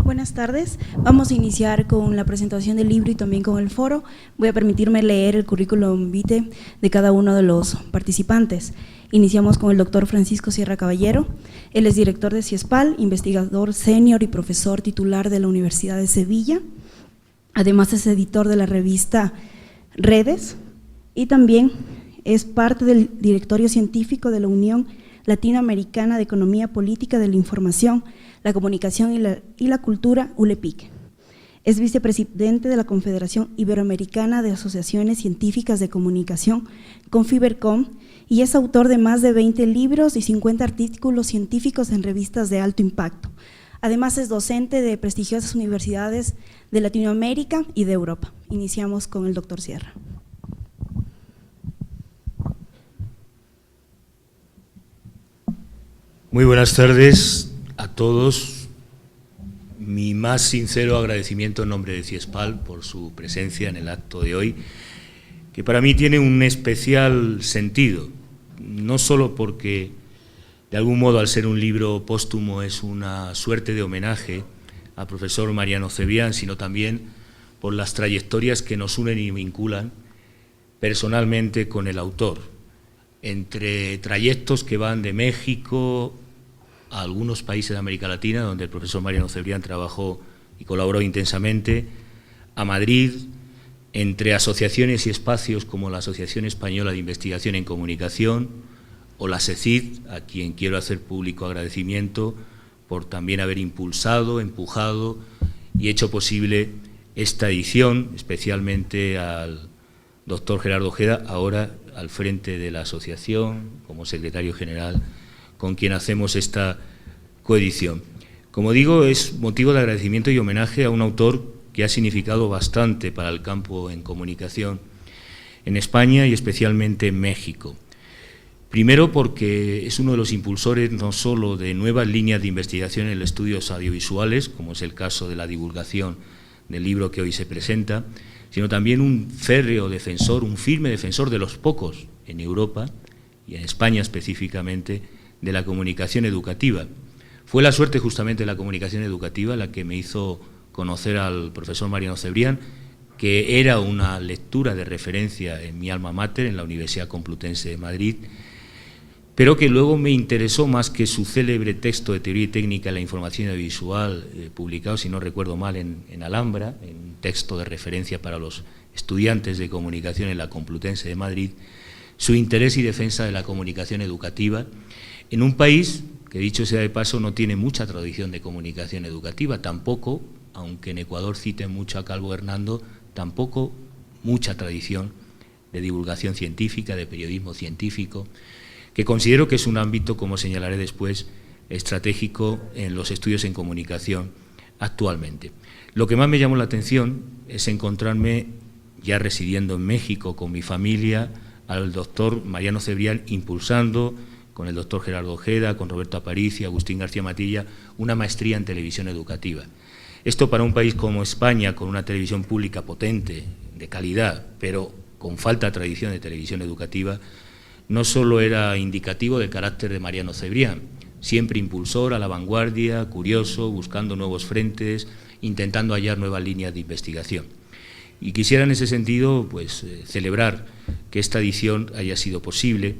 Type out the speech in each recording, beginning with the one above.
buenas tardes. Vamos a iniciar con la presentación del libro y también con el foro. Voy a permitirme leer el currículum vitae de cada uno de los participantes. Iniciamos con el doctor Francisco Sierra Caballero. Él es director de CIESPAL, investigador senior y profesor titular de la Universidad de Sevilla. Además es editor de la revista Redes y también es parte del directorio científico de la Unión Latinoamericana de Economía Política de la Información, la Comunicación y la Cultura, ULEPIC. Es vicepresidente de la Confederación Iberoamericana de Asociaciones Científicas de Comunicación, Confibercom, y es autor de más de 20 libros y 50 artículos científicos en revistas de alto impacto. Además es docente de prestigiosas universidades de Latinoamérica y de Europa. Iniciamos con el doctor Sierra. Muy buenas tardes a todos. Mi más sincero agradecimiento en nombre de CIESPAL por su presencia en el acto de hoy, que para mí tiene un especial sentido, no solo porque de algún modo al ser un libro póstumo es una suerte de homenaje al profesor Mariano Cebrián, sino también por las trayectorias que nos unen y vinculan personalmente con el autor, entre trayectos que van de México a algunos países de América Latina, donde el profesor Mariano Cebrián trabajó y colaboró intensamente, a Madrid, entre asociaciones y espacios como la Asociación Española de Investigación en Comunicación o la SECID, a quien quiero hacer público agradecimiento por también haber impulsado, empujado y hecho posible esta edición, especialmente al doctor Gerardo Ojeda, ahora al frente de la asociación, como secretario general, con quien hacemos esta coedición. Como digo, es motivo de agradecimiento y homenaje a un autor que ha significado bastante para el campo en comunicación en España y especialmente en México. Primero porque es uno de los impulsores no solo de nuevas líneas de investigación en estudios audiovisuales, como es el caso de la divulgación del libro que hoy se presenta, sino también un férreo defensor, un firme defensor de los pocos en Europa y en España específicamente, de la comunicación educativa. Fue la suerte justamente de la comunicación educativa la que me hizo conocer al profesor Mariano Cebrián, que era una lectura de referencia en mi alma mater, en la Universidad Complutense de Madrid, pero que luego me interesó más que su célebre texto de teoría y técnica de la información audiovisual, publicado, si no recuerdo mal, en Alhambra, en un texto de referencia para los estudiantes de comunicación en la Complutense de Madrid, su interés y defensa de la comunicación educativa en un país que, dicho sea de paso, no tiene mucha tradición de comunicación educativa, tampoco, aunque en Ecuador citen mucho a Calvo Hernando, tampoco mucha tradición de divulgación científica, de periodismo científico, que considero que es un ámbito, como señalaré después, estratégico en los estudios en comunicación actualmente. Lo que más me llamó la atención es encontrarme, ya residiendo en México con mi familia, al doctor Mariano Cebrián impulsando, con el doctor Gerardo Ojeda, con Roberto Aparici, Agustín García Matilla, una maestría en televisión educativa. Esto para un país como España, con una televisión pública potente, de calidad, pero con falta de tradición de televisión educativa, no solo era indicativo del carácter de Mariano Cebrián, siempre impulsor, a la vanguardia, curioso, buscando nuevos frentes, intentando hallar nuevas líneas de investigación. Y quisiera en ese sentido pues, celebrar que esta edición haya sido posible.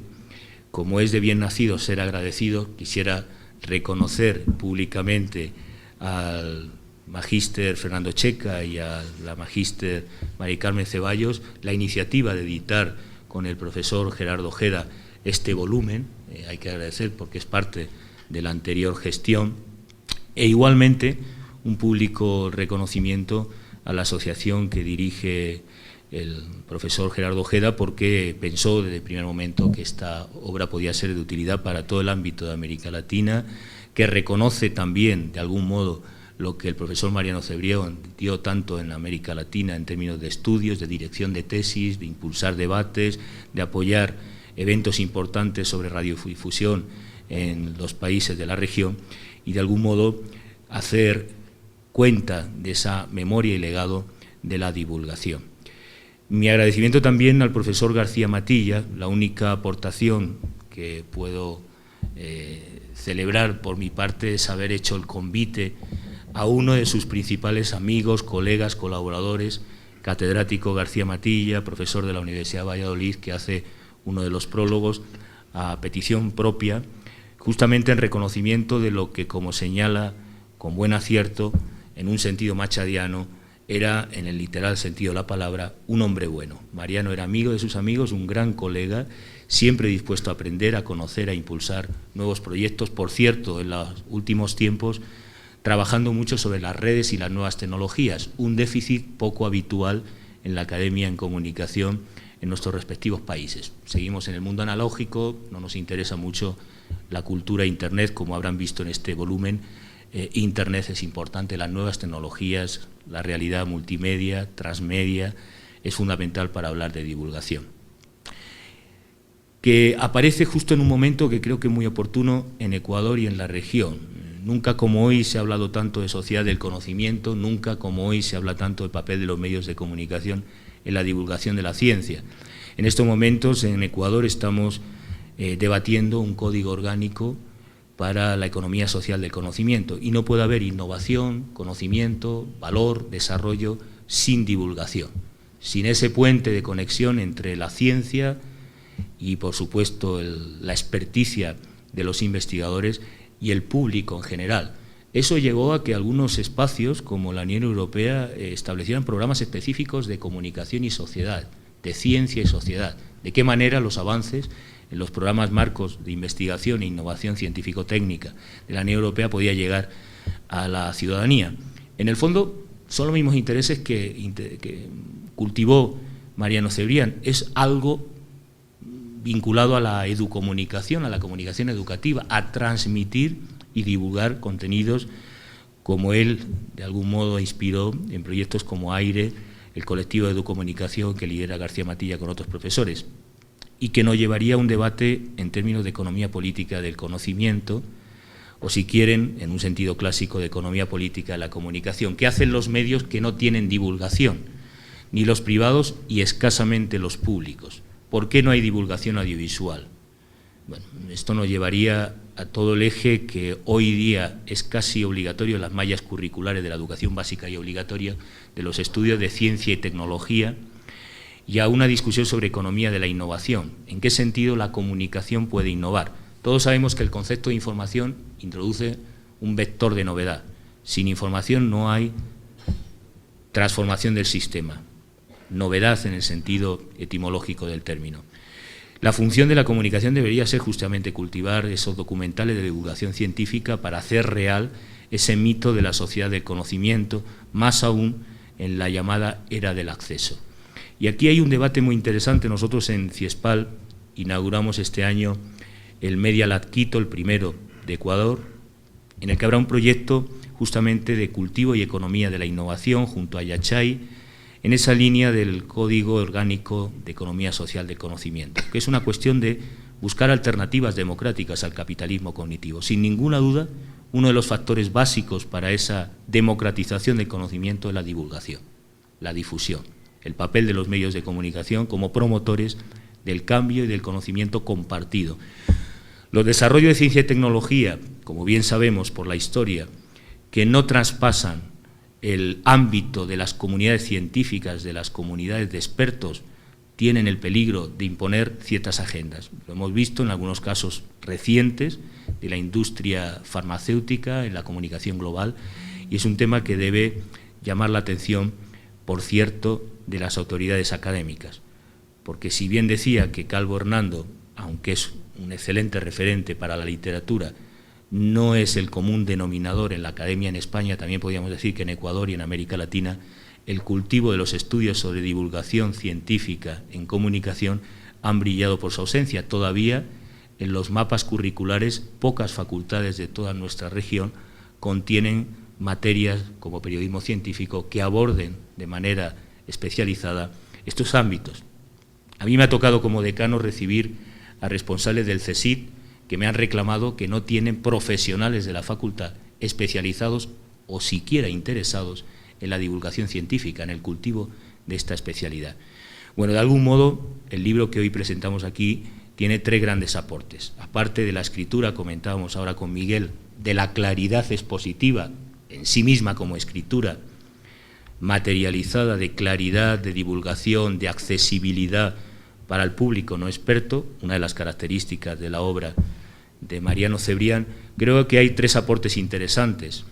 Como es de bien nacido ser agradecido, quisiera reconocer públicamente al magíster Fernando Checa y a la magíster Mari Carmen Ceballos la iniciativa de editar con el profesor Gerardo Ojeda este volumen, hay que agradecer porque es parte de la anterior gestión, e igualmente un público reconocimiento a la asociación que dirige el profesor Gerardo Ojeda, porque pensó desde el primer momento que esta obra podía ser de utilidad para todo el ámbito de América Latina, que reconoce también, de algún modo, lo que el profesor Mariano Cebrián dio tanto en América Latina en términos de estudios, de dirección de tesis, de impulsar debates, de apoyar eventos importantes sobre radiodifusión en los países de la región y, de algún modo, hacer cuenta de esa memoria y legado de la divulgación. Mi agradecimiento también al profesor García Matilla, la única aportación que puedo celebrar por mi parte es haber hecho el convite a uno de sus principales amigos, colegas, colaboradores, catedrático García Matilla, profesor de la Universidad de Valladolid, que hace uno de los prólogos a petición propia, justamente en reconocimiento de lo que, como señala con buen acierto, en un sentido machadiano, era, en el literal sentido de la palabra, un hombre bueno. Mariano era amigo de sus amigos, un gran colega, siempre dispuesto a aprender, a conocer, a impulsar nuevos proyectos. Por cierto, en los últimos tiempos, trabajando mucho sobre las redes y las nuevas tecnologías, un déficit poco habitual en la academia en comunicación en nuestros respectivos países. Seguimos en el mundo analógico, no nos interesa mucho la cultura Internet, como habrán visto en este volumen. Internet es importante, las nuevas tecnologías, la realidad multimedia, transmedia, es fundamental para hablar de divulgación. Que aparece justo en un momento que creo que es muy oportuno en Ecuador y en la región. Nunca como hoy se ha hablado tanto de sociedad del conocimiento, nunca como hoy se habla tanto del papel de los medios de comunicación en la divulgación de la ciencia. En estos momentos en Ecuador estamos debatiendo un código orgánico para la economía social del conocimiento y no puede haber innovación, conocimiento, valor, desarrollo sin divulgación, sin ese puente de conexión entre la ciencia y, por supuesto, la experticia de los investigadores y el público en general. Eso llegó a que algunos espacios, como la Unión Europea, establecieran programas específicos de comunicación y sociedad, de ciencia y sociedad. De qué manera los avances en los programas marcos de investigación e innovación científico-técnica de la Unión Europea podía llegar a la ciudadanía. En el fondo, son los mismos intereses que cultivó Mariano Cebrián. Es algo vinculado a la educomunicación, a la comunicación educativa, a transmitir y divulgar contenidos como él, de algún modo, inspiró en proyectos como AIRE, el colectivo de educomunicación que lidera García Matilla con otros profesores, y que nos llevaría a un debate en términos de economía política del conocimiento, o si quieren, en un sentido clásico, de economía política de la comunicación. ¿Qué hacen los medios que no tienen divulgación? Ni los privados y escasamente los públicos. ¿Por qué no hay divulgación audiovisual? Bueno, esto nos llevaría a todo el eje que hoy día es casi obligatorio en las mallas curriculares de la educación básica y obligatoria de los estudios de ciencia y tecnología, y a una discusión sobre economía de la innovación. ¿En qué sentido la comunicación puede innovar? Todos sabemos que el concepto de información introduce un vector de novedad. Sin información no hay transformación del sistema, novedad en el sentido etimológico del término. La función de la comunicación debería ser justamente cultivar esos documentales de divulgación científica para hacer real ese mito de la sociedad del conocimiento, más aún en la llamada era del acceso. Y aquí hay un debate muy interesante. Nosotros en CIESPAL inauguramos este año el Media Lab Quito, el primero de Ecuador, en el que habrá un proyecto justamente de cultivo y economía de la innovación junto a Yachay, en esa línea del Código Orgánico de Economía Social del Conocimiento, que es una cuestión de buscar alternativas democráticas al capitalismo cognitivo. Sin ninguna duda, uno de los factores básicos para esa democratización del conocimiento es la divulgación, la difusión, el papel de los medios de comunicación como promotores del cambio y del conocimiento compartido. Los desarrollos de ciencia y tecnología, como bien sabemos por la historia, que no traspasan el ámbito de las comunidades científicas, de las comunidades de expertos, tienen el peligro de imponer ciertas agendas. Lo hemos visto en algunos casos recientes de la industria farmacéutica, en la comunicación global, y es un tema que debe llamar la atención, por cierto, de las autoridades académicas. Porque si bien decía que Calvo Hernando, aunque es un excelente referente para la literatura, no es el común denominador en la academia en España, también podríamos decir que en Ecuador y en América Latina, el cultivo de los estudios sobre divulgación científica en comunicación han brillado por su ausencia. Todavía en los mapas curriculares, pocas facultades de toda nuestra región contienen materias como periodismo científico que aborden de manera especializada estos ámbitos. A mí me ha tocado como decano recibir a responsables del CSIC que me han reclamado que no tienen profesionales de la facultad especializados o siquiera interesados en la divulgación científica, en el cultivo de esta especialidad. Bueno, de algún modo, el libro que hoy presentamos aquí tiene tres grandes aportes. Aparte de la escritura, comentábamos ahora con Miguel, de la claridad expositiva, en sí misma como escritura materializada de claridad, de divulgación, de accesibilidad para el público no experto, una de las características de la obra de Mariano Cebrián, creo que hay tres aportes interesantes,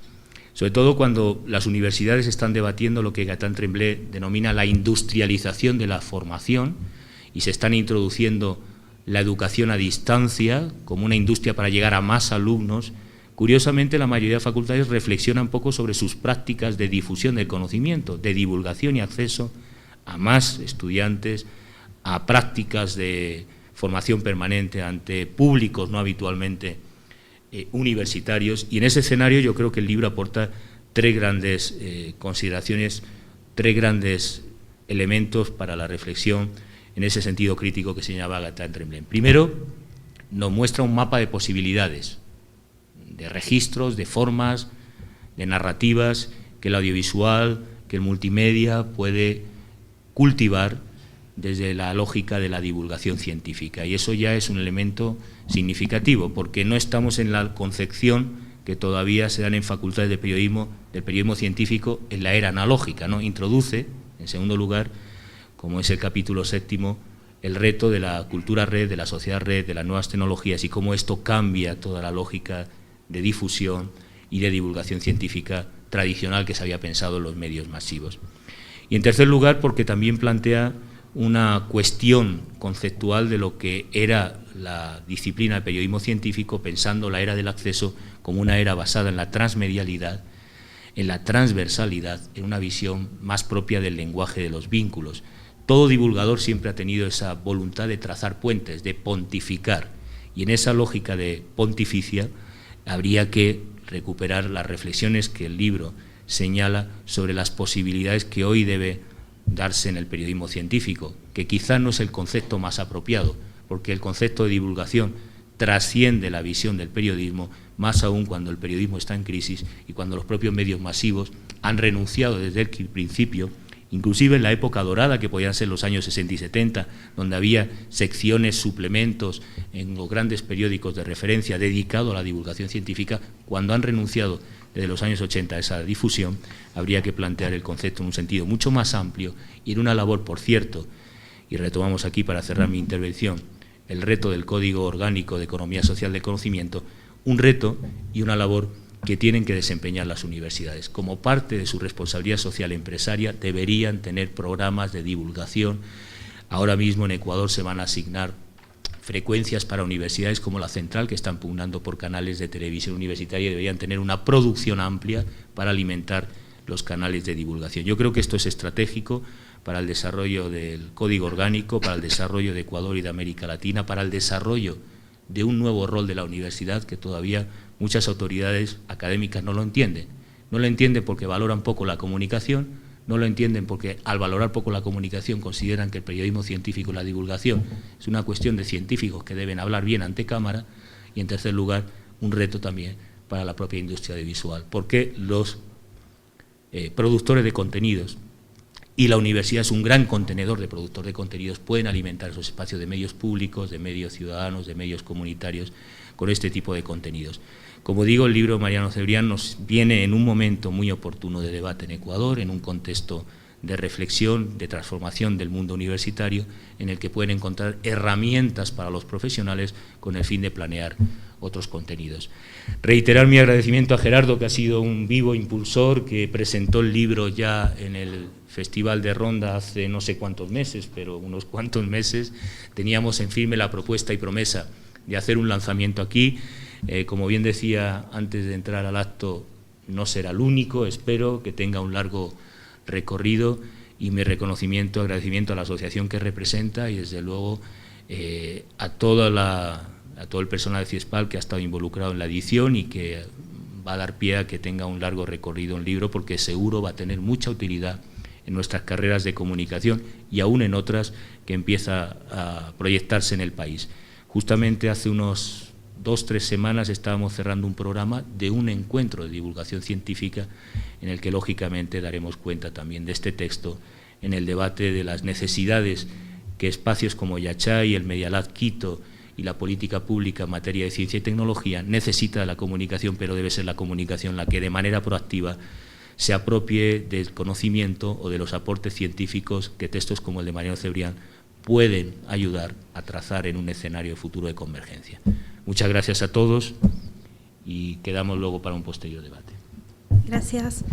sobre todo cuando las universidades están debatiendo lo que Gaëtan Tremblay denomina la industrialización de la formación y se están introduciendo la educación a distancia como una industria para llegar a más alumnos. Curiosamente, la mayoría de facultades reflexiona un poco sobre sus prácticas de difusión del conocimiento, de divulgación y acceso a más estudiantes, a prácticas de formación permanente ante públicos no habitualmente universitarios. Y en ese escenario yo creo que el libro aporta tres grandes consideraciones, tres grandes elementos para la reflexión en ese sentido crítico que señalaba Gaëtan Tremblay. Primero, nos muestra un mapa de posibilidades, de registros, de formas, de narrativas que el audiovisual, que el multimedia puede cultivar desde la lógica de la divulgación científica. Y eso ya es un elemento significativo, porque no estamos en la concepción que todavía se dan en facultades de periodismo, del periodismo científico en la era analógica, ¿no? Introduce, en segundo lugar, como es el capítulo 7, el reto de la cultura red, de la sociedad red, de las nuevas tecnologías y cómo esto cambia toda la lógica de difusión y de divulgación científica tradicional que se había pensado en los medios masivos. Y en tercer lugar, porque también plantea una cuestión conceptual de lo que era la disciplina del periodismo científico, pensando la era del acceso como una era basada en la transmedialidad, en la transversalidad, en una visión más propia del lenguaje de los vínculos. Todo divulgador siempre ha tenido esa voluntad de trazar puentes, de pontificar, y en esa lógica de pontificia habría que recuperar las reflexiones que el libro señala sobre las posibilidades que hoy debe darse en el periodismo científico, que quizá no es el concepto más apropiado, porque el concepto de divulgación trasciende la visión del periodismo, más aún cuando el periodismo está en crisis y cuando los propios medios masivos han renunciado desde el principio, inclusive en la época dorada, que podían ser los años 60 y 70, donde había secciones, suplementos en los grandes periódicos de referencia dedicados a la divulgación científica. Cuando han renunciado desde los años 80 a esa difusión, habría que plantear el concepto en un sentido mucho más amplio y en una labor, por cierto, y retomamos aquí para cerrar mi intervención, el reto del Código Orgánico de Economía Social del Conocimiento, un reto y una labor que tienen que desempeñar las universidades. Como parte de su responsabilidad social empresaria, deberían tener programas de divulgación. Ahora mismo en Ecuador se van a asignar frecuencias para universidades como la Central, que están pugnando por canales de televisión universitaria, y deberían tener una producción amplia para alimentar los canales de divulgación. Yo creo que esto es estratégico para el desarrollo del Código Orgánico, para el desarrollo de Ecuador y de América Latina, para el desarrollo de un nuevo rol de la universidad que todavía muchas autoridades académicas no lo entienden. No lo entienden porque valoran poco la comunicación, no lo entienden porque al valorar poco la comunicación consideran que el periodismo científico y la divulgación es una cuestión de científicos que deben hablar bien ante cámara, y en tercer lugar un reto también para la propia industria audiovisual, porque los productores de contenidos, y la universidad es un gran contenedor de productores de contenidos, pueden alimentar esos espacios de medios públicos, de medios ciudadanos, de medios comunitarios con este tipo de contenidos. Como digo, el libro de Mariano Cebrián nos viene en un momento muy oportuno de debate en Ecuador, en un contexto de reflexión, de transformación del mundo universitario, en el que pueden encontrar herramientas para los profesionales con el fin de planear otros contenidos. Reiterar mi agradecimiento a Gerardo, que ha sido un vivo impulsor, que presentó el libro ya en el Festival de Ronda hace no sé cuántos meses, pero unos cuantos meses. Teníamos en firme la propuesta y promesa de hacer un lanzamiento aquí. Como bien decía antes de entrar al acto, no será el único, espero que tenga un largo recorrido, y mi reconocimiento, agradecimiento a la asociación que representa y desde luego a todo el personal de CIESPAL que ha estado involucrado en la edición y que va a dar pie a que tenga un largo recorrido en libro, porque seguro va a tener mucha utilidad en nuestras carreras de comunicación y aún en otras que empieza a proyectarse en el país. Justamente hace unos 2-3 semanas estábamos cerrando un programa de un encuentro de divulgación científica en el que lógicamente daremos cuenta también de este texto en el debate de las necesidades que espacios como Yachay, el Media Lab Quito y la política pública en materia de ciencia y tecnología necesita de la comunicación, pero debe ser la comunicación la que de manera proactiva se apropie del conocimiento o de los aportes científicos que textos como el de Mariano Cebrián pueden ayudar a trazar en un escenario futuro de convergencia. Muchas gracias a todos y quedamos luego para un posterior debate. Gracias.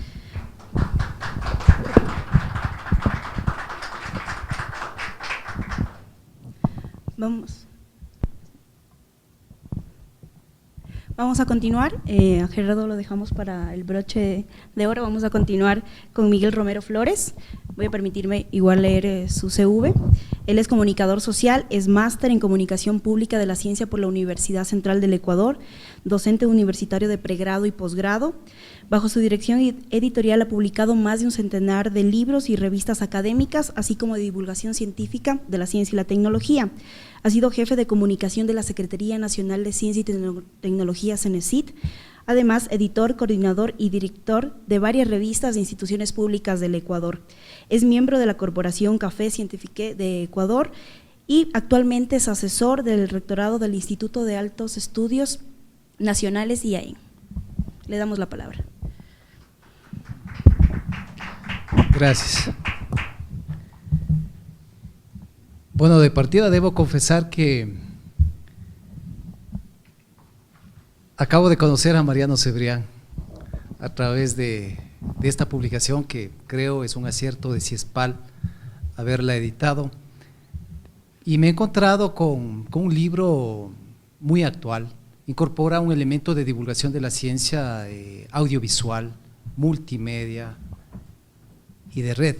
Vamos a continuar. A Gerardo lo dejamos para el broche de oro. Vamos a continuar con Miguel Romero Flores. Voy a permitirme igual leer su CV. Él es comunicador social, es máster en comunicación pública de la ciencia por la Universidad Central del Ecuador, docente universitario de pregrado y posgrado. Bajo su dirección editorial ha publicado más de un centenar de libros y revistas académicas, así como de divulgación científica de la ciencia y la tecnología. Ha sido jefe de comunicación de la Secretaría Nacional de Ciencia y Tecnología, CENESID, además editor, coordinador y director de varias revistas de instituciones públicas del Ecuador. Es miembro de la Corporación Café Científique de Ecuador y actualmente es asesor del rectorado del Instituto de Altos Estudios Nacionales IAE. Le damos la palabra. Gracias. Bueno, de partida debo confesar que acabo de conocer a Mariano Cebrián a través de esta publicación que creo es un acierto de CIESPAL haberla editado, y me he encontrado con un libro muy actual. Incorpora un elemento de divulgación de la ciencia audiovisual, multimedia y de red,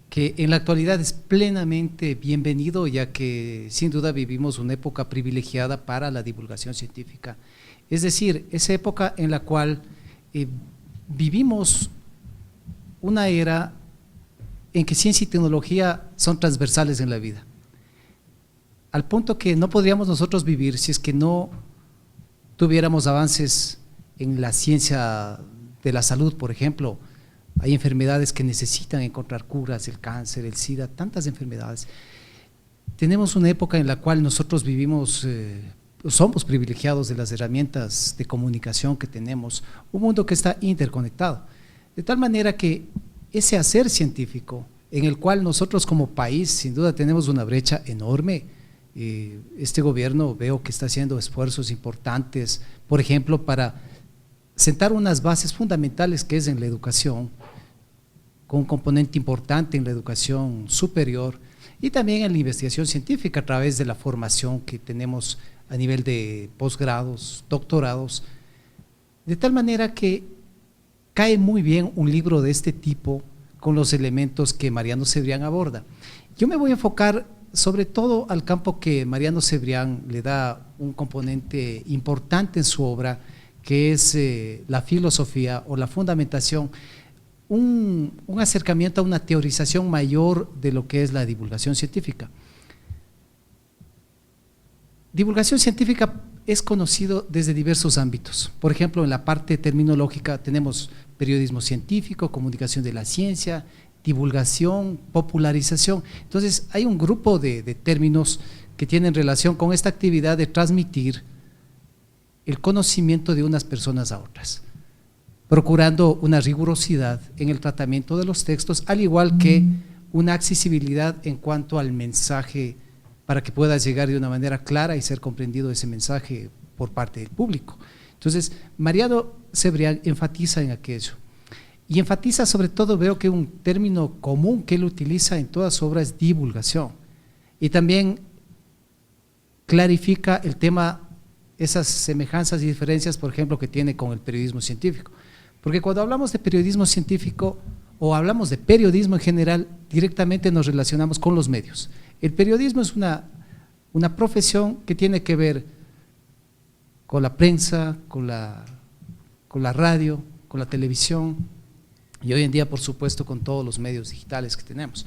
que en la actualidad es plenamente bienvenido, ya que sin duda vivimos una época privilegiada para la divulgación científica. Es decir, esa época en la cual vivimos una era en que ciencia y tecnología son transversales en la vida, al punto que no podríamos nosotros vivir si es que no tuviéramos avances en la ciencia de la salud. Por ejemplo, hay enfermedades que necesitan encontrar curas, el cáncer, el SIDA, tantas enfermedades. Tenemos una época en la cual nosotros vivimos, somos privilegiados de las herramientas de comunicación que tenemos, un mundo que está interconectado, de tal manera que ese hacer científico, en el cual nosotros como país sin duda tenemos una brecha enorme. Este gobierno veo que está haciendo esfuerzos importantes, por ejemplo, para sentar unas bases fundamentales que es en la educación, con un componente importante en la educación superior y también en la investigación científica a través de la formación que tenemos a nivel de posgrados, doctorados, de tal manera que cae muy bien un libro de este tipo con los elementos que Mariano Cebrián aborda. Yo me voy a enfocar sobre todo al campo que Mariano Cebrián le da un componente importante en su obra, que es la filosofía o la fundamentación, un acercamiento a una teorización mayor de lo que es la divulgación científica. Divulgación científica es conocido desde diversos ámbitos. Por ejemplo, en la parte terminológica tenemos periodismo científico, comunicación de la ciencia, divulgación, popularización. Entonces hay un grupo de términos que tienen relación con esta actividad de transmitir el conocimiento de unas personas a otras, procurando una rigurosidad en el tratamiento de los textos, al igual que una accesibilidad en cuanto al mensaje, para que pueda llegar de una manera clara y ser comprendido ese mensaje por parte del público. Entonces, Mariano Cebrián enfatiza en aquello, y enfatiza sobre todo, veo que un término común que él utiliza en todas sus obras es divulgación, y también clarifica el tema, esas semejanzas y diferencias, por ejemplo, que tiene con el periodismo científico. Porque cuando hablamos de periodismo científico o hablamos de periodismo en general, directamente nos relacionamos con los medios. El periodismo es una profesión que tiene que ver con la prensa, con la radio, con la televisión y hoy en día, por supuesto, con todos los medios digitales que tenemos.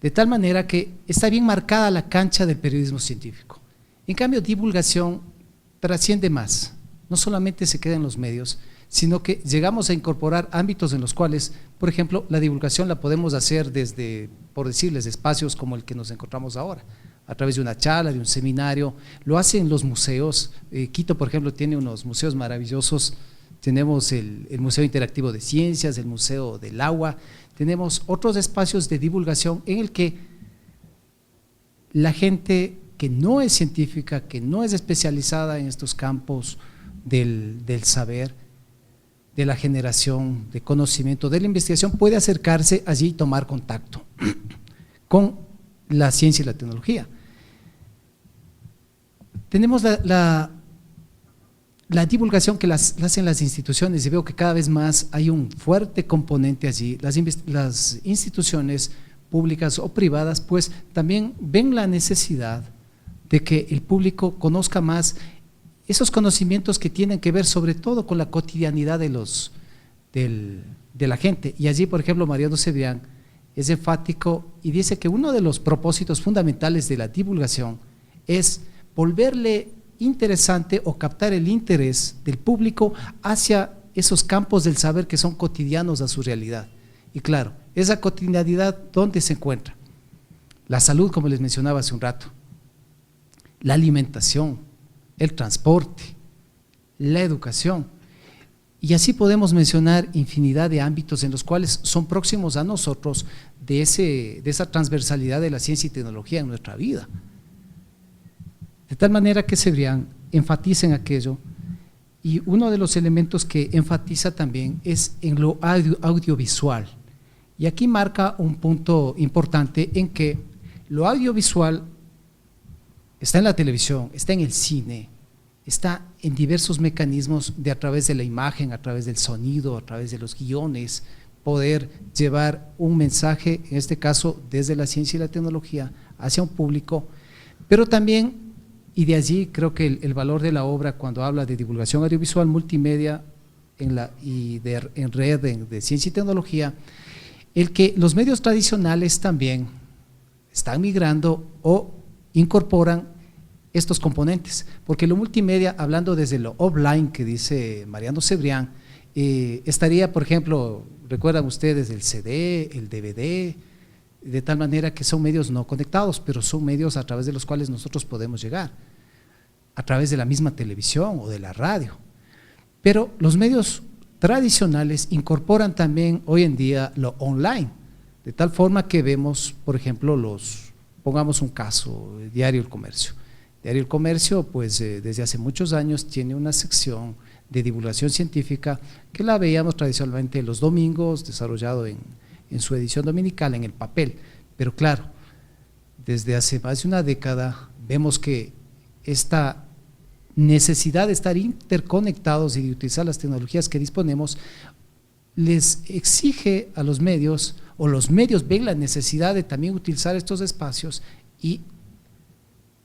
De tal manera que está bien marcada la cancha del periodismo científico. En cambio, divulgación trasciende más, no solamente se queda en los medios, sino que llegamos a incorporar ámbitos en los cuales, por ejemplo, la divulgación la podemos hacer desde, por decirles, espacios como el que nos encontramos ahora, a través de una charla, de un seminario, lo hacen los museos. Quito, por ejemplo, tiene unos museos maravillosos. Tenemos el Museo Interactivo de Ciencias, el Museo del Agua, tenemos otros espacios de divulgación en el que la gente que no es científica, que no es especializada en estos campos del saber, de la generación de conocimiento, de la investigación, puede acercarse allí y tomar contacto con la ciencia y la tecnología. Tenemos la divulgación que hacen las instituciones, y veo que cada vez más hay un fuerte componente allí. Las instituciones públicas o privadas pues también ven la necesidad de que el público conozca más esos conocimientos que tienen que ver sobre todo con la cotidianidad de la gente. Y allí, por ejemplo, Mariano Cebrián es enfático y dice que uno de los propósitos fundamentales de la divulgación es volverle interesante o captar el interés del público hacia esos campos del saber que son cotidianos a su realidad. Y claro, esa cotidianidad, ¿dónde se encuentra? La salud, como les mencionaba hace un rato, la alimentación, el transporte, la educación, y así podemos mencionar infinidad de ámbitos en los cuales son próximos a nosotros de esa transversalidad de la ciencia y tecnología en nuestra vida. De tal manera que Cebrián enfatiza en aquello, y uno de los elementos que enfatiza también es en lo audiovisual. Y aquí marca un punto importante en que lo audiovisual está en la televisión, está en el cine, está en diversos mecanismos de a través de la imagen, a través del sonido, a través de los guiones, poder llevar un mensaje, en este caso desde la ciencia y la tecnología, hacia un público, pero también, y de allí creo que el valor de la obra cuando habla de divulgación audiovisual multimedia en red de ciencia y tecnología, el que los medios tradicionales también están migrando o incorporan estos componentes, porque lo multimedia, hablando desde lo offline que dice Mariano Cebrián, estaría, por ejemplo, recuerdan ustedes el CD, el DVD, de tal manera que son medios no conectados, pero son medios a través de los cuales nosotros podemos llegar, a través de la misma televisión o de la radio. Pero los medios tradicionales incorporan también hoy en día lo online, de tal forma que vemos, por ejemplo, pongamos un caso, Diario El Comercio. Diario El Comercio, pues desde hace muchos años tiene una sección de divulgación científica que la veíamos tradicionalmente los domingos, desarrollado en su edición dominical, en el papel. Pero claro, desde hace más de una década vemos que esta necesidad de estar interconectados y de utilizar las tecnologías que disponemos les exige a los medios, o los medios ven la necesidad de también utilizar estos espacios y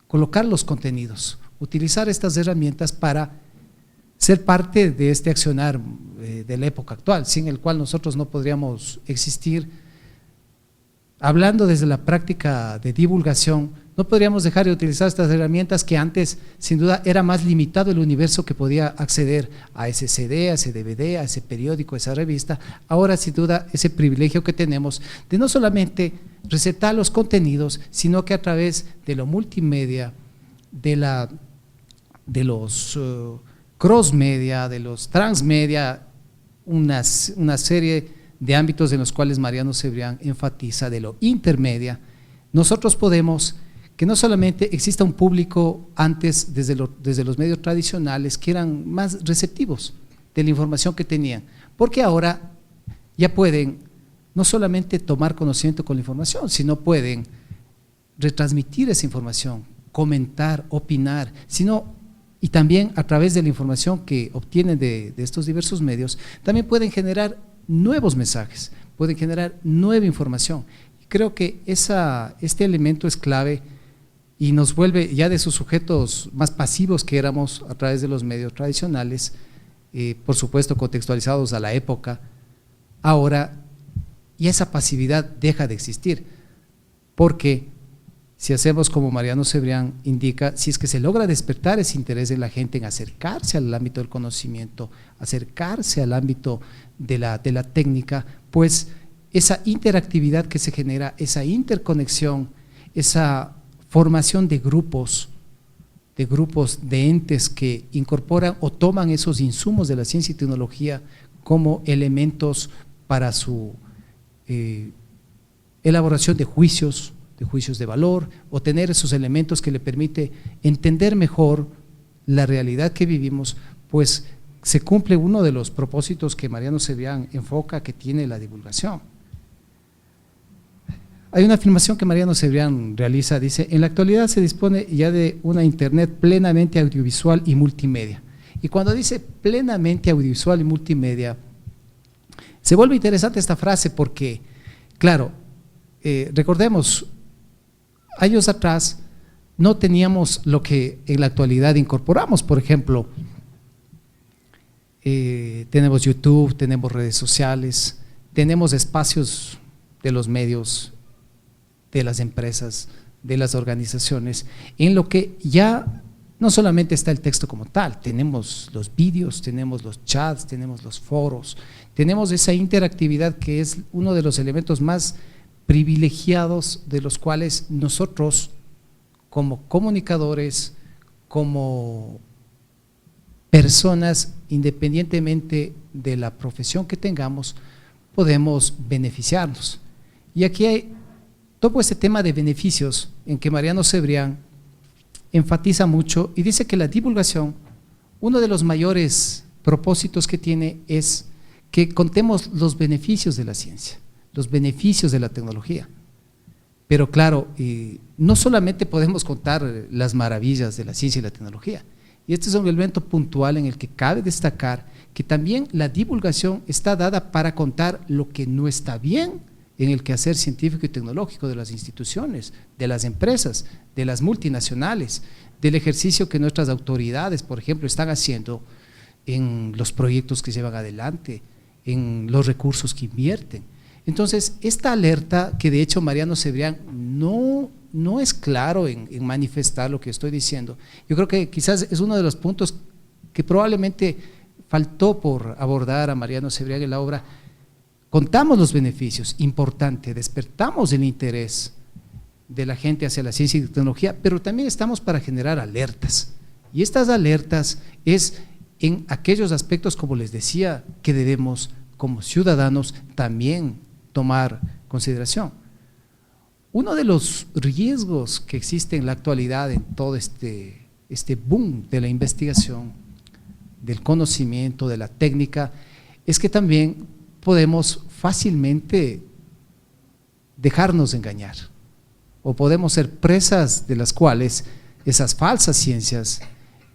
colocar los contenidos, utilizar estas herramientas para ser parte de este accionar de la época actual, sin el cual nosotros no podríamos existir. Hablando desde la práctica de divulgación, no podríamos dejar de utilizar estas herramientas que antes, sin duda, era más limitado el universo que podía acceder a ese CD, a ese DVD, a ese periódico, a esa revista. Ahora, sin duda, ese privilegio que tenemos de no solamente recetar los contenidos, sino que a través de lo multimedia, de los crossmedia, de los transmedia, una serie de ámbitos en los cuales Mariano Cebrián enfatiza de lo intermedia, nosotros podemos que no solamente exista un público antes desde los medios tradicionales que eran más receptivos de la información que tenían, porque ahora ya pueden no solamente tomar conocimiento con la información, sino pueden retransmitir esa información, comentar, opinar, y también a través de la información que obtienen de estos diversos medios, también pueden generar nuevos mensajes, pueden generar nueva información. Creo que este elemento es clave y nos vuelve ya de esos sujetos más pasivos que éramos a través de los medios tradicionales, por supuesto contextualizados a la época, ahora, y esa pasividad deja de existir, porque si hacemos como Mariano Cebrián indica, si es que se logra despertar ese interés de la gente en acercarse al ámbito del conocimiento, acercarse al ámbito de la técnica, pues esa interactividad que se genera, esa interconexión, esa formación de grupos, de entes que incorporan o toman esos insumos de la ciencia y tecnología como elementos para su elaboración de juicios de valor, o tener esos elementos que le permite entender mejor la realidad que vivimos, pues se cumple uno de los propósitos que Mariano Cebrián enfoca, que tiene la divulgación. Hay una afirmación que Mariano Cebrián realiza, dice: en la actualidad se dispone ya de una internet plenamente audiovisual y multimedia. Y cuando dice plenamente audiovisual y multimedia, se vuelve interesante esta frase porque, claro, recordemos, años atrás no teníamos lo que en la actualidad incorporamos. Por ejemplo, tenemos YouTube, tenemos redes sociales, tenemos espacios de los medios, de las empresas, de las organizaciones, en lo que ya no solamente está el texto como tal, tenemos los vídeos, tenemos los chats, tenemos los foros, tenemos esa interactividad que es uno de los elementos más privilegiados de los cuales nosotros como comunicadores, como personas, independientemente de la profesión que tengamos, podemos beneficiarnos. Y aquí hay todo este tema de beneficios en que Mariano Cebrián enfatiza mucho y dice que la divulgación, uno de los mayores propósitos que tiene es que contemos los beneficios de la ciencia, los beneficios de la tecnología. Pero claro, no solamente podemos contar las maravillas de la ciencia y la tecnología, y este es un elemento puntual en el que cabe destacar que también la divulgación está dada para contar lo que no está bien en el quehacer científico y tecnológico de las instituciones, de las empresas, de las multinacionales, del ejercicio que nuestras autoridades, por ejemplo, están haciendo en los proyectos que llevan adelante, en los recursos que invierten. Entonces, esta alerta que de hecho Mariano Cebrián no es claro en manifestar lo que estoy diciendo, yo creo que quizás es uno de los puntos que probablemente faltó por abordar a Mariano Cebrián en la obra. Contamos los beneficios, importante, despertamos el interés de la gente hacia la ciencia y tecnología, pero también estamos para generar alertas, y estas alertas es en aquellos aspectos, como les decía, que debemos como ciudadanos también tomar consideración. Uno de los riesgos que existe en la actualidad en todo este boom de la investigación, del conocimiento, de la técnica, es que también podemos fácilmente dejarnos engañar, o podemos ser presas de las cuales esas falsas ciencias,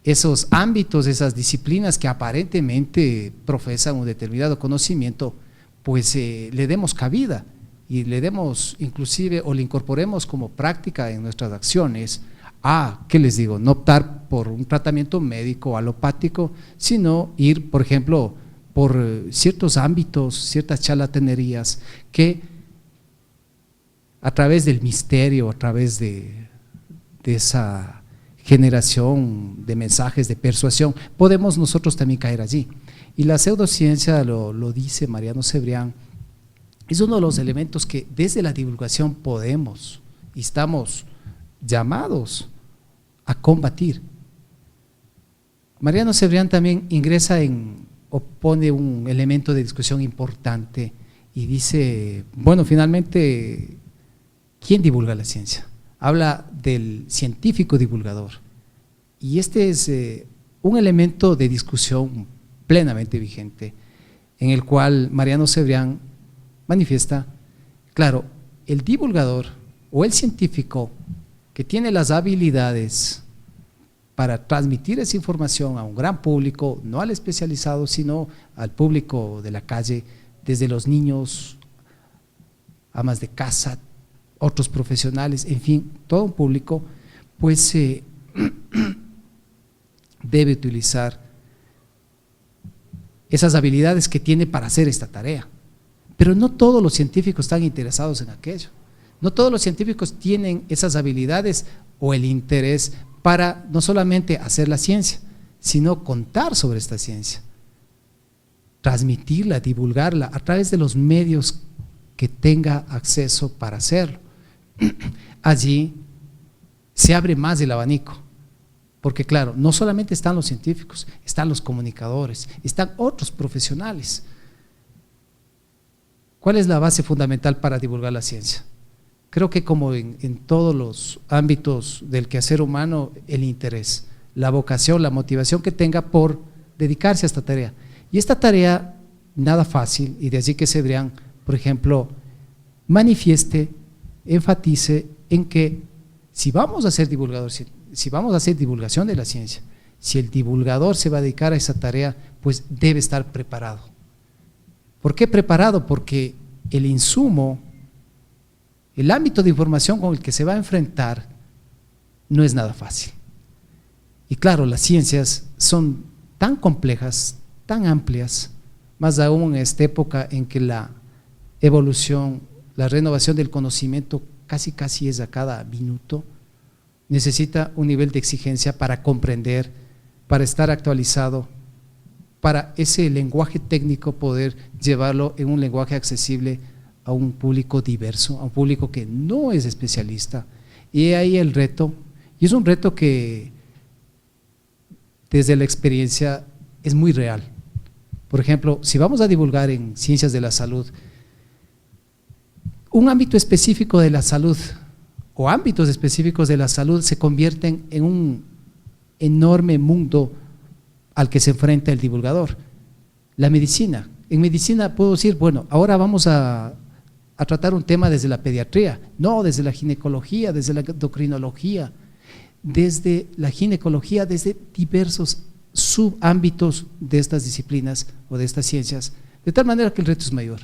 esos ámbitos, esas disciplinas que aparentemente profesan un determinado conocimiento, pues le demos cabida y le demos inclusive o le incorporemos como práctica en nuestras acciones a, ¿qué les digo?, no optar por un tratamiento médico alopático, sino ir, por ejemplo, por ciertos ámbitos, ciertas charlatanerías que a través del misterio, a través de esa generación de mensajes de persuasión, podemos nosotros también caer allí. Y la pseudociencia, lo dice Mariano Cebrián, es uno de los elementos que desde la divulgación podemos y estamos llamados a combatir. Mariano Cebrián también ingresa o pone un elemento de discusión importante y dice, bueno, finalmente, ¿quién divulga la ciencia? Habla del científico divulgador, y este es un elemento de discusión plenamente vigente, en el cual Mariano Cebrián manifiesta, claro, el divulgador o el científico que tiene las habilidades para transmitir esa información a un gran público, no al especializado, sino al público de la calle, desde los niños, amas de casa, otros profesionales, en fin, todo un público, pues debe utilizar esas habilidades que tiene para hacer esta tarea. Pero no todos los científicos están interesados en aquello, no todos los científicos tienen esas habilidades o el interés para no solamente hacer la ciencia, sino contar sobre esta ciencia, transmitirla, divulgarla a través de los medios que tenga acceso para hacerlo. Allí se abre más el abanico, porque claro, no solamente están los científicos, están los comunicadores, están otros profesionales. ¿Cuál es la base fundamental para divulgar la ciencia? Creo que como en todos los ámbitos del quehacer humano, el interés, la vocación, la motivación que tenga por dedicarse a esta tarea. Y esta tarea, nada fácil, y de allí que Cebrián, por ejemplo, manifieste, enfatice en que si vamos a ser divulgadores, si vamos a hacer divulgación de la ciencia, si el divulgador se va a dedicar a esa tarea, pues debe estar preparado. ¿Por qué preparado? Porque el insumo, el ámbito de información con el que se va a enfrentar no es nada fácil. Y claro, las ciencias son tan complejas, tan amplias, más aún en esta época en que la evolución, la renovación del conocimiento casi es a cada minuto, necesita un nivel de exigencia para comprender, para estar actualizado, para ese lenguaje técnico poder llevarlo en un lenguaje accesible a un público diverso, a un público que no es especialista. Y ahí el reto, y es un reto que desde la experiencia es muy real. Por ejemplo, si vamos a divulgar en ciencias de la salud, un ámbito específico de la salud o ámbitos específicos de la salud se convierten en un enorme mundo al que se enfrenta el divulgador. La medicina. En medicina puedo decir, bueno, ahora vamos a tratar un tema desde la pediatría, no, desde la ginecología, desde la endocrinología, desde la ginecología, desde diversos subámbitos de estas disciplinas o de estas ciencias, de tal manera que el reto es mayor.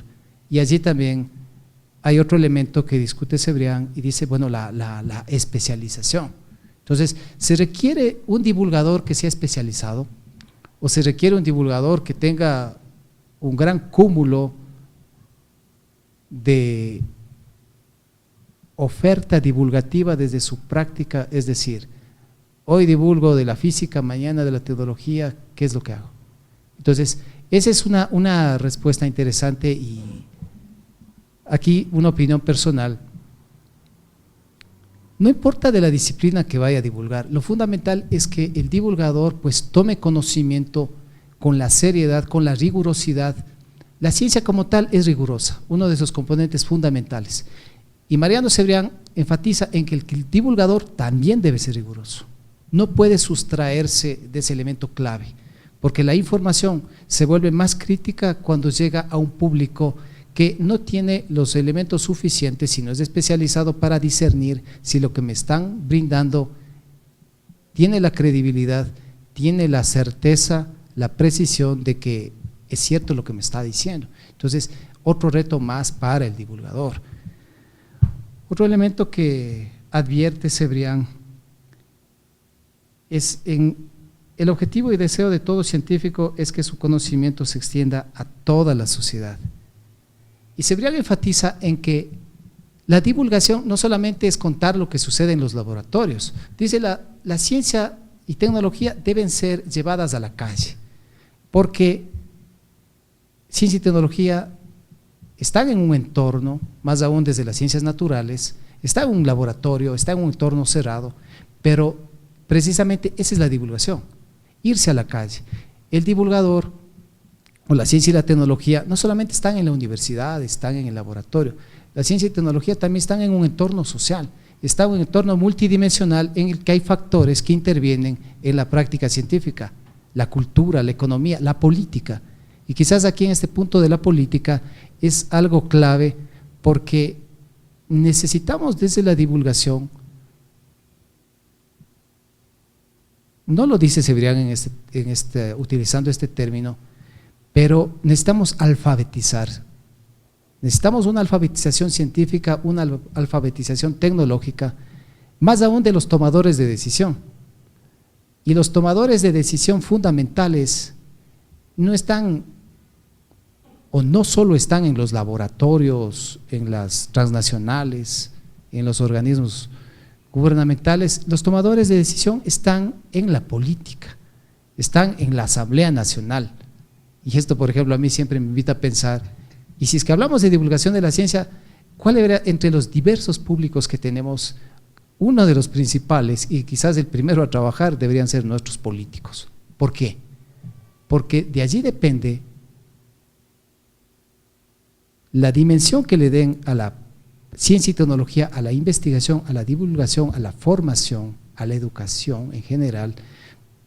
Y allí también hay otro elemento que discute Cebrián y dice, bueno, la especialización. Entonces, ¿se requiere un divulgador que sea especializado o se requiere un divulgador que tenga un gran cúmulo de oferta divulgativa desde su práctica? Es decir, hoy divulgo de la física, mañana de la tecnología, ¿qué es lo que hago? Entonces, esa es una respuesta interesante y aquí una opinión personal. No importa de la disciplina que vaya a divulgar, lo fundamental es que el divulgador pues tome conocimiento con la seriedad, con la rigurosidad. La ciencia como tal es rigurosa, uno de sus componentes fundamentales. Y Mariano Cebrián enfatiza en que el divulgador también debe ser riguroso. No puede sustraerse de ese elemento clave, porque la información se vuelve más crítica cuando llega a un público que no tiene los elementos suficientes, si no es especializado para discernir si lo que me están brindando tiene la credibilidad, tiene la certeza, la precisión de que es cierto lo que me está diciendo. Entonces, otro reto más para el divulgador. Otro elemento que advierte Cebrián es el objetivo y deseo de todo científico es que su conocimiento se extienda a toda la sociedad. Y Cebrián enfatiza en que la divulgación no solamente es contar lo que sucede en los laboratorios, dice la ciencia y tecnología deben ser llevadas a la calle, porque ciencia y tecnología están en un entorno, más aún desde las ciencias naturales, está en un laboratorio, está en un entorno cerrado, pero precisamente esa es la divulgación, irse a la calle. El divulgador o la ciencia y la tecnología no solamente están en la universidad, están en el laboratorio, la ciencia y tecnología también están en un entorno social, está en un entorno multidimensional en el que hay factores que intervienen en la práctica científica, la cultura, la economía, la política. Y quizás aquí en este punto de la política es algo clave porque necesitamos desde la divulgación, no lo dice Cebrián utilizando este término, pero necesitamos alfabetizar, necesitamos una alfabetización científica, una alfabetización tecnológica, más aún de los tomadores de decisión. Y los tomadores de decisión fundamentales no están, o no solo están en los laboratorios, en las transnacionales, en los organismos gubernamentales, los tomadores de decisión están en la política, están en la Asamblea Nacional. Y esto, por ejemplo, a mí siempre me invita a pensar, y si es que hablamos de divulgación de la ciencia, ¿cuál era entre los diversos públicos que tenemos, uno de los principales y quizás el primero a trabajar deberían ser nuestros políticos. ¿Por qué? Porque de allí depende la dimensión que le den a la ciencia y tecnología, a la investigación, a la divulgación, a la formación, a la educación en general,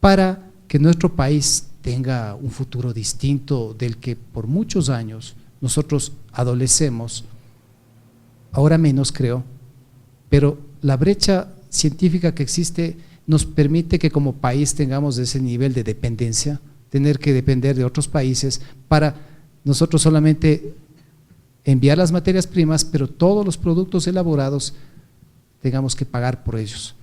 para que nuestro país tenga un futuro distinto del que por muchos años nosotros adolecemos, ahora menos creo, pero la brecha científica que existe nos permite que como país tengamos ese nivel de dependencia, tener que depender de otros países para nosotros solamente enviar las materias primas, pero todos los productos elaborados tengamos que pagar por ellos.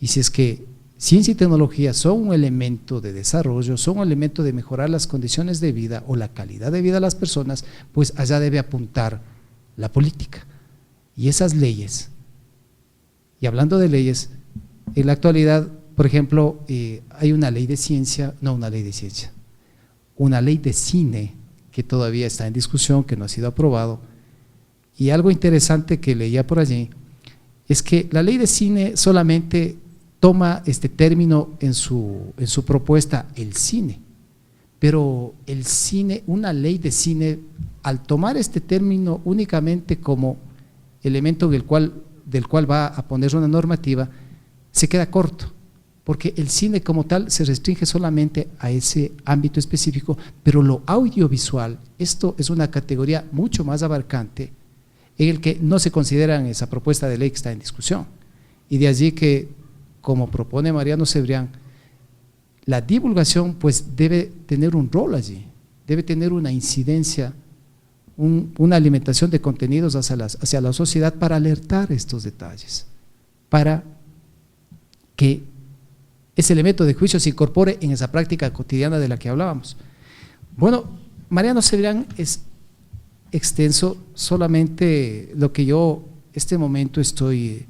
Y si es que ciencia y tecnología son un elemento de desarrollo, son un elemento de mejorar las condiciones de vida o la calidad de vida de las personas, pues allá debe apuntar la política. Y esas leyes, y hablando de leyes, en la actualidad, por ejemplo, hay una ley de ciencia, no una ley de ciencia, una ley de cine que todavía está en discusión, que no ha sido aprobado, y algo interesante que leía por allí, es que la ley de cine solamente toma este término en su propuesta, el cine, pero el cine, una ley de cine, al tomar este término únicamente como elemento del cual va a poner una normativa, se queda corto, porque el cine como tal se restringe solamente a ese ámbito específico, pero lo audiovisual, esto es una categoría mucho más abarcante, en el que no se considera en esa propuesta de ley que está en discusión, y de allí que, como propone Mariano Cebrián, la divulgación pues debe tener un rol allí, debe tener una incidencia, una alimentación de contenidos hacia la sociedad para alertar estos detalles, para que ese elemento de juicio se incorpore en esa práctica cotidiana de la que hablábamos. Bueno, Mariano Cebrián es extenso, solamente lo que yo este momento estoy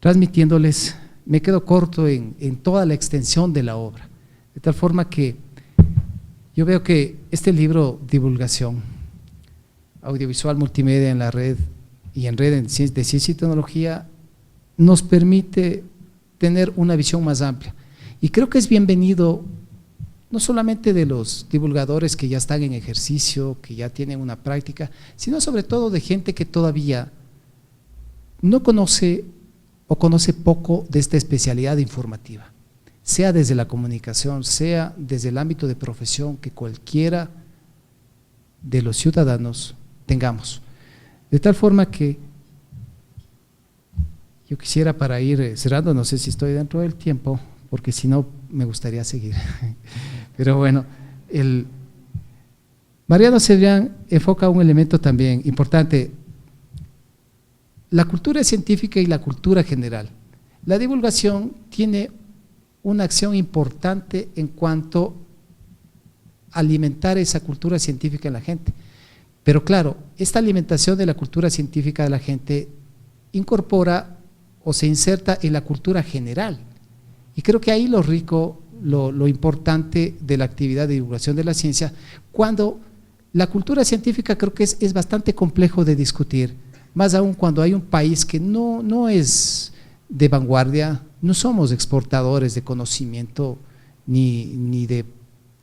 transmitiéndoles, me quedo corto en toda la extensión de la obra, de tal forma que yo veo que este libro, Divulgación Audiovisual Multimedia en la Red y en Red de Ciencia y Tecnología, nos permite tener una visión más amplia, y creo que es bienvenido no solamente de los divulgadores que ya están en ejercicio, que ya tienen una práctica, sino sobre todo de gente que todavía no conoce o conoce poco de esta especialidad informativa, sea desde la comunicación, sea desde el ámbito de profesión que cualquiera de los ciudadanos tengamos. De tal forma que yo quisiera, para ir cerrando, no sé si estoy dentro del tiempo, porque si no me gustaría seguir, pero bueno, Mariano Cebrián enfoca un elemento también importante, la cultura científica y la cultura general. La divulgación tiene una acción importante en cuanto a alimentar esa cultura científica en la gente, pero claro, esta alimentación de la cultura científica de la gente incorpora o se inserta en la cultura general, y creo que ahí lo rico, lo importante de la actividad de divulgación de la ciencia, cuando la cultura científica creo que es bastante complejo de discutir, más aún cuando hay un país que no es de vanguardia, no somos exportadores de conocimiento ni de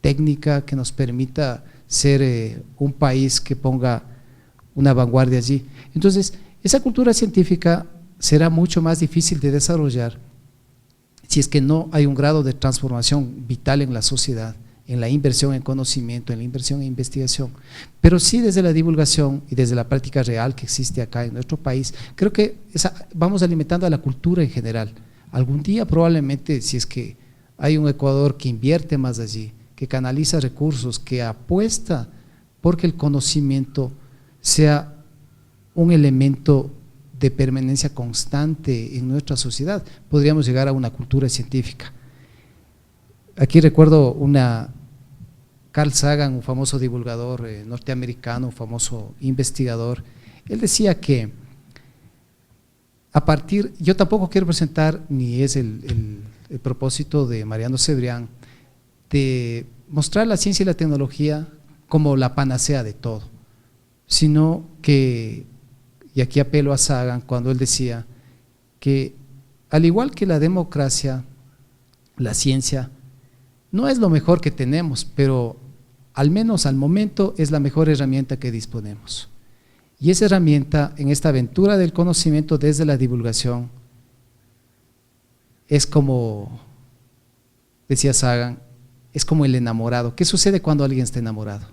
técnica que nos permita ser un país que ponga una vanguardia allí. Entonces, esa cultura científica será mucho más difícil de desarrollar si es que no hay un grado de transformación vital en la sociedad, en la inversión en conocimiento, en la inversión en investigación, pero sí desde la divulgación y desde la práctica real que existe acá en nuestro país, creo que vamos alimentando a la cultura en general. Algún día probablemente, si es que hay un Ecuador que invierte más allí, que canaliza recursos, que apuesta porque el conocimiento sea un elemento de permanencia constante en nuestra sociedad, podríamos llegar a una cultura científica. Aquí recuerdo Carl Sagan, un famoso divulgador norteamericano, un famoso investigador, él decía que yo tampoco quiero presentar, ni es el propósito de Mariano Cebrián, de mostrar la ciencia y la tecnología como la panacea de todo, sino que, y aquí apelo a Sagan cuando él decía que al igual que la democracia, la ciencia no es lo mejor que tenemos, pero al menos al momento es la mejor herramienta que disponemos. Y esa herramienta en esta aventura del conocimiento desde la divulgación es como, decía Sagan, es como el enamorado. ¿Qué sucede cuando alguien está enamorado?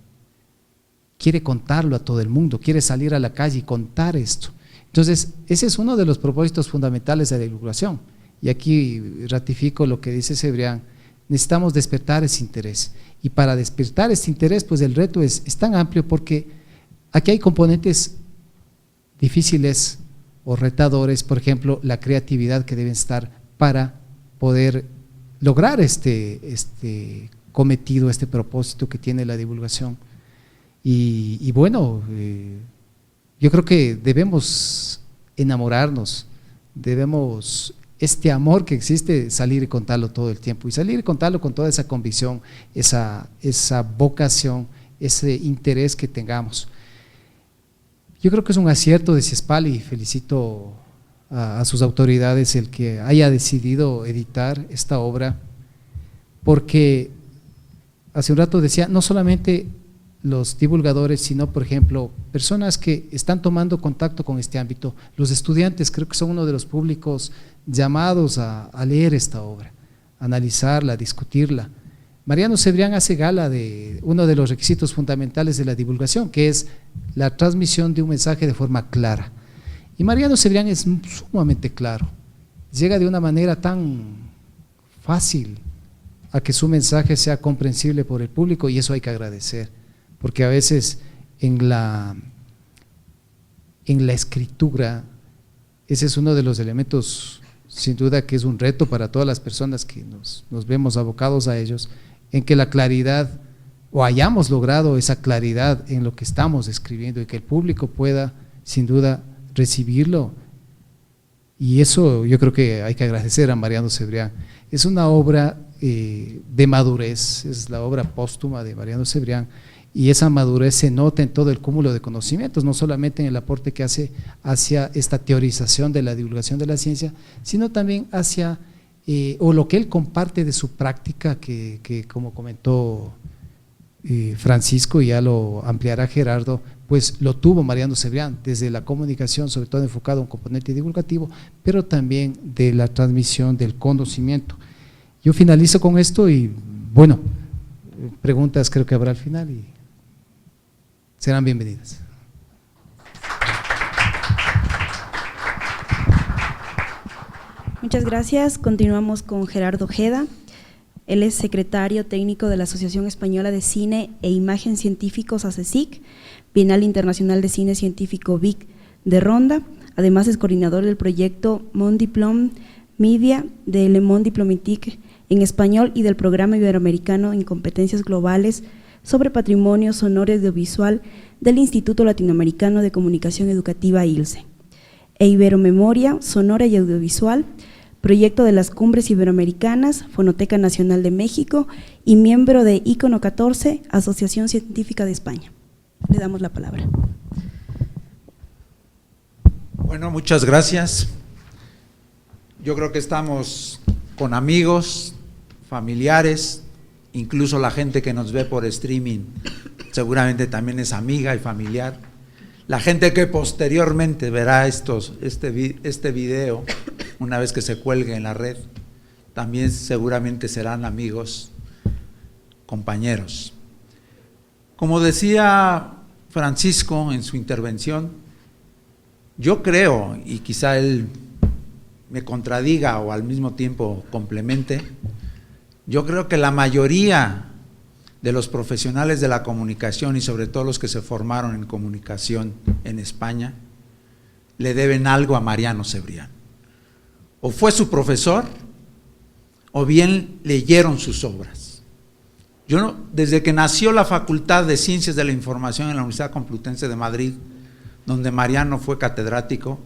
Quiere contarlo a todo el mundo, quiere salir a la calle y contar esto. Entonces, ese es uno de los propósitos fundamentales de la divulgación. Y aquí ratifico lo que dice Cebrián, necesitamos despertar ese interés. Y para despertar ese interés, pues el reto es tan amplio porque aquí hay componentes difíciles o retadores, por ejemplo, la creatividad que deben estar para poder lograr este cometido, este propósito que tiene la divulgación. Y bueno, yo creo que debemos enamorarnos, debemos, este amor que existe, salir y contarlo todo el tiempo, y salir y contarlo con toda esa convicción, esa vocación, ese interés que tengamos. Yo creo que es un acierto de CIESPAL y felicito a sus autoridades el que haya decidido editar esta obra, porque hace un rato decía, no solamente los divulgadores, sino por ejemplo, personas que están tomando contacto con este ámbito, los estudiantes creo que son uno de los públicos llamados a leer esta obra, a analizarla, a discutirla. Mariano Cebrián hace gala de uno de los requisitos fundamentales de la divulgación, que es la transmisión de un mensaje de forma clara. Y Mariano Cebrián es sumamente claro, llega de una manera tan fácil a que su mensaje sea comprensible por el público, y eso hay que agradecer, porque a veces en la escritura, ese es uno de los elementos, sin duda que es un reto para todas las personas que nos vemos abocados a ellos, en que la claridad, o hayamos logrado esa claridad en lo que estamos escribiendo y que el público pueda, sin duda, recibirlo. Y eso yo creo que hay que agradecer a Mariano Cebrián. Es una obra de madurez, es la obra póstuma de Mariano Cebrián, y esa madurez se nota en todo el cúmulo de conocimientos, no solamente en el aporte que hace hacia esta teorización de la divulgación de la ciencia, sino también hacia o lo que él comparte de su práctica, que como comentó Francisco, y ya lo ampliará Gerardo, pues lo tuvo Mariano Cebrián desde la comunicación, sobre todo enfocado a un componente divulgativo, pero también de la transmisión del conocimiento. Yo finalizo con esto y bueno, preguntas creo que habrá al final y serán bienvenidas. Muchas gracias. Continuamos con Gerardo Ojeda. Él es secretario técnico de la Asociación Española de Cine e Imagen Científicos, ACECIC, Bienal Internacional de Cine Científico VIC de Ronda. Además es coordinador del proyecto Mon Diplôme Media de Le Monde Diplomatique en español y del Programa Iberoamericano en Competencias Globales sobre Patrimonio Sonoro y Audiovisual del Instituto Latinoamericano de Comunicación Educativa ILSE, e Iberomemoria Sonora y Audiovisual, proyecto de las Cumbres Iberoamericanas, Fonoteca Nacional de México y miembro de Icono 14, Asociación Científica de España. Le damos la palabra. Bueno, muchas gracias. Yo creo que estamos con amigos, familiares, incluso la gente que nos ve por streaming seguramente también es amiga y familiar. La gente que posteriormente verá este video, una vez que se cuelgue en la red, también seguramente serán amigos, compañeros. Como decía Francisco en su intervención, yo creo, y quizá él me contradiga o al mismo tiempo complemente, yo creo que la mayoría de los profesionales de la comunicación y sobre todo los que se formaron en comunicación en España le deben algo a Mariano Cebrián. O fue su profesor o bien leyeron sus obras. Yo, desde que nació la Facultad de Ciencias de la Información en la Universidad Complutense de Madrid, donde Mariano fue catedrático,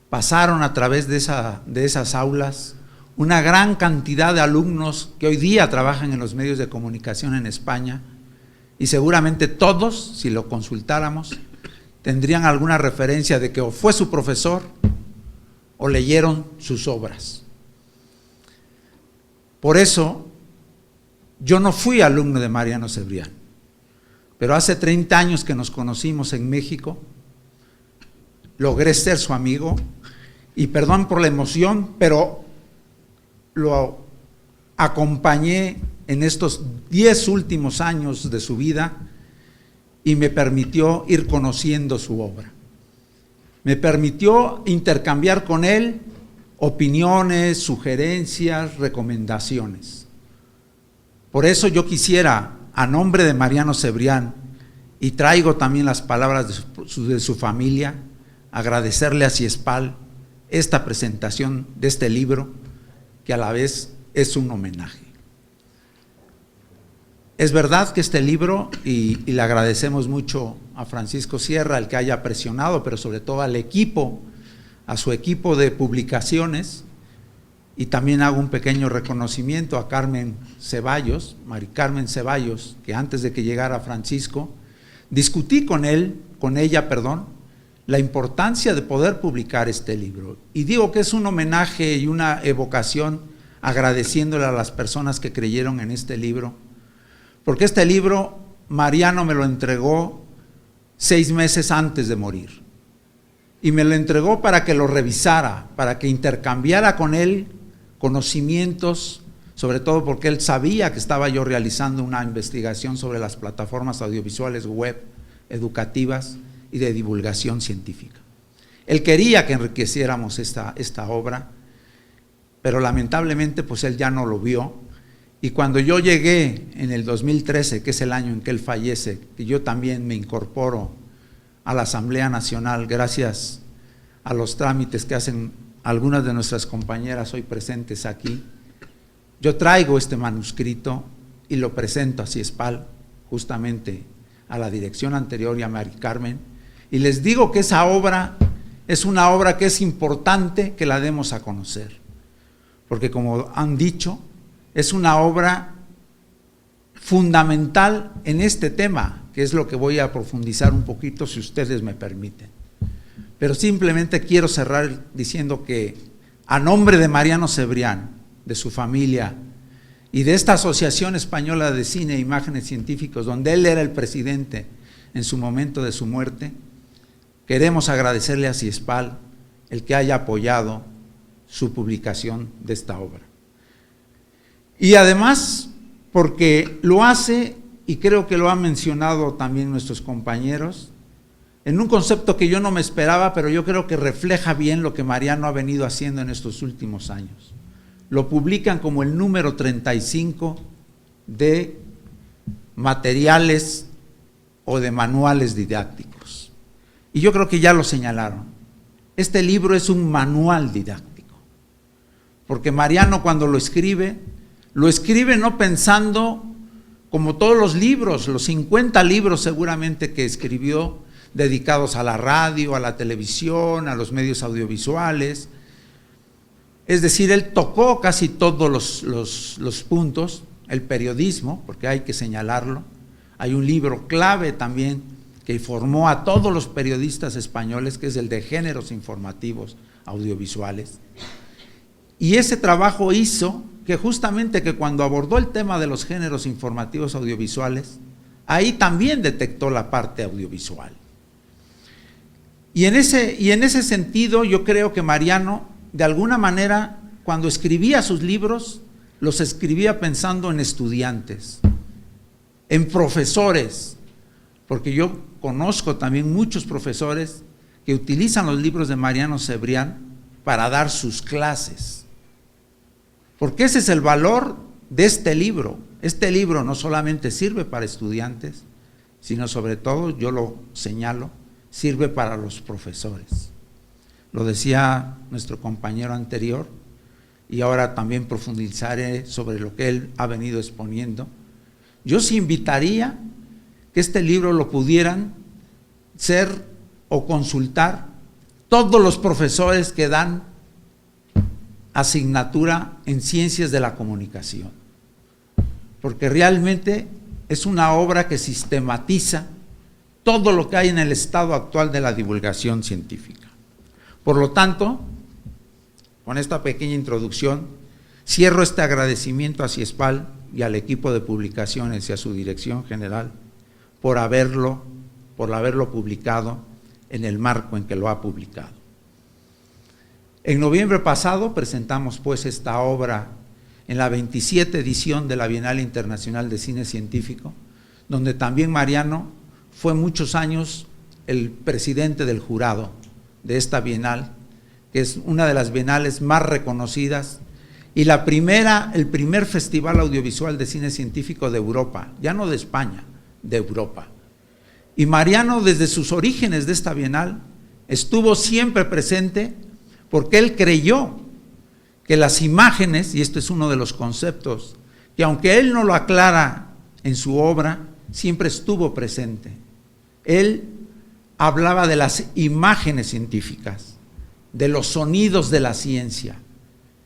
pasaron a través de esas aulas una gran cantidad de alumnos que hoy día trabajan en los medios de comunicación en España, y seguramente todos, si lo consultáramos, tendrían alguna referencia de que o fue su profesor o leyeron sus obras. Por eso, yo no fui alumno de Mariano Cebrián, pero hace 30 años que nos conocimos en México, logré ser su amigo, y perdón por la emoción, pero lo acompañé en estos 10 últimos años de su vida y me permitió ir conociendo su obra. Me permitió intercambiar con él opiniones, sugerencias, recomendaciones. Por eso yo quisiera, a nombre de Mariano Cebrián, y traigo también las palabras de su familia, agradecerle a Ciespal esta presentación de este libro, que a la vez es un homenaje. Es verdad que este libro, y le agradecemos mucho a Francisco Sierra el que haya presionado, pero sobre todo al equipo, a su equipo de publicaciones, y también hago un pequeño reconocimiento a Carmen Ceballos, Mari Carmen Ceballos, que antes de que llegara Francisco, discutí con ella, la importancia de poder publicar este libro. Y digo que es un homenaje y una evocación agradeciéndole a las personas que creyeron en este libro, porque este libro Mariano me lo entregó 6 meses antes de morir. Y me lo entregó para que lo revisara, para que intercambiara con él conocimientos, sobre todo porque él sabía que estaba yo realizando una investigación sobre las plataformas audiovisuales web educativas y de divulgación científica. Él quería que enriqueciéramos esta obra, pero lamentablemente pues él ya no lo vio. Y cuando yo llegué en el 2013, que es el año en que él fallece, que yo también me incorporo a la Asamblea Nacional gracias a los trámites que hacen algunas de nuestras compañeras hoy presentes aquí, yo traigo este manuscrito y lo presento a Ciespal, justamente a la dirección anterior y a Mari Carmen, y les digo que esa obra es una obra que es importante que la demos a conocer, porque como han dicho, es una obra fundamental en este tema, que es lo que voy a profundizar un poquito si ustedes me permiten. Pero simplemente quiero cerrar diciendo que a nombre de Mariano Cebrián, de su familia y de esta Asociación Española de Cine e Imágenes Científicos, donde él era el presidente en su momento de su muerte, queremos agradecerle a Ciespal el que haya apoyado su publicación de esta obra. Y además, porque lo hace, y creo que lo han mencionado también nuestros compañeros, en un concepto que yo no me esperaba, pero yo creo que refleja bien lo que Mariano ha venido haciendo en estos últimos años. Lo publican como el número 35 de materiales o de manuales didácticos. Y yo creo que ya lo señalaron. Este libro es un manual didáctico, porque Mariano cuando lo escribe no pensando como todos los libros, los 50 libros seguramente que escribió, dedicados a la radio, a la televisión, a los medios audiovisuales. Es decir, él tocó casi todos los puntos, el periodismo, porque hay que señalarlo. Hay un libro clave también que formó a todos los periodistas españoles, que es el de géneros informativos audiovisuales. Y ese trabajo hizo que justamente que cuando abordó el tema de los géneros informativos audiovisuales, ahí también detectó la parte audiovisual. Y en ese sentido yo creo que Mariano, de alguna manera, cuando escribía sus libros, los escribía pensando en estudiantes, en profesores, porque yo conozco también muchos profesores que utilizan los libros de Mariano Cebrián para dar sus clases. Porque ese es el valor de este libro. Este libro no solamente sirve para estudiantes, sino sobre todo, yo lo señalo, sirve para los profesores. Lo decía nuestro compañero anterior, y ahora también profundizaré sobre lo que él ha venido exponiendo. Yo sí invitaría que este libro lo pudieran ser o consultar todos los profesores que dan asignatura en ciencias de la comunicación, porque realmente es una obra que sistematiza todo lo que hay en el estado actual de la divulgación científica. Por lo tanto, con esta pequeña introducción, cierro este agradecimiento a CIESPAL y al equipo de publicaciones y a su dirección general por haberlo publicado en el marco en que lo ha publicado. En noviembre pasado presentamos pues esta obra en la 27 edición de la Bienal Internacional de Cine Científico, donde también Mariano fue muchos años el presidente del jurado de esta Bienal, que es una de las bienales más reconocidas y el primer festival audiovisual de cine científico de Europa, ya no de España, de Europa. Y Mariano, desde sus orígenes de esta Bienal, estuvo siempre presente porque él creyó que las imágenes, y esto es uno de los conceptos, que aunque él no lo aclara en su obra, siempre estuvo presente. Él hablaba de las imágenes científicas, de los sonidos de la ciencia.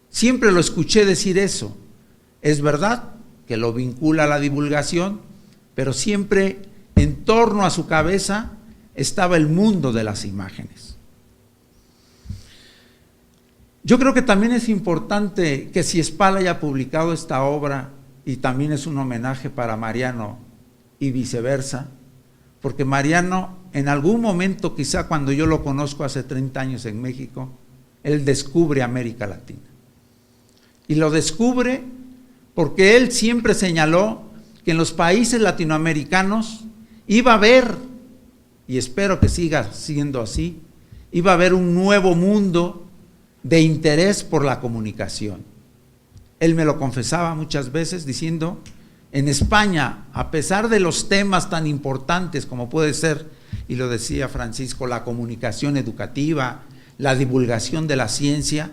Siempre lo escuché decir eso. Es verdad que lo vincula a la divulgación, pero siempre en torno a su cabeza estaba el mundo de las imágenes. Yo creo que también es importante que CIESPAL haya publicado esta obra, y también es un homenaje para Mariano y viceversa, porque Mariano en algún momento, quizá cuando yo lo conozco hace 30 años en México, él descubre América Latina. Y lo descubre porque él siempre señaló que en los países latinoamericanos iba a haber, y espero que siga siendo así, iba a haber un nuevo mundo de interés por la comunicación. Él me lo confesaba muchas veces diciendo, en España, a pesar de los temas tan importantes como puede ser, y lo decía Francisco, la comunicación educativa, la divulgación de la ciencia,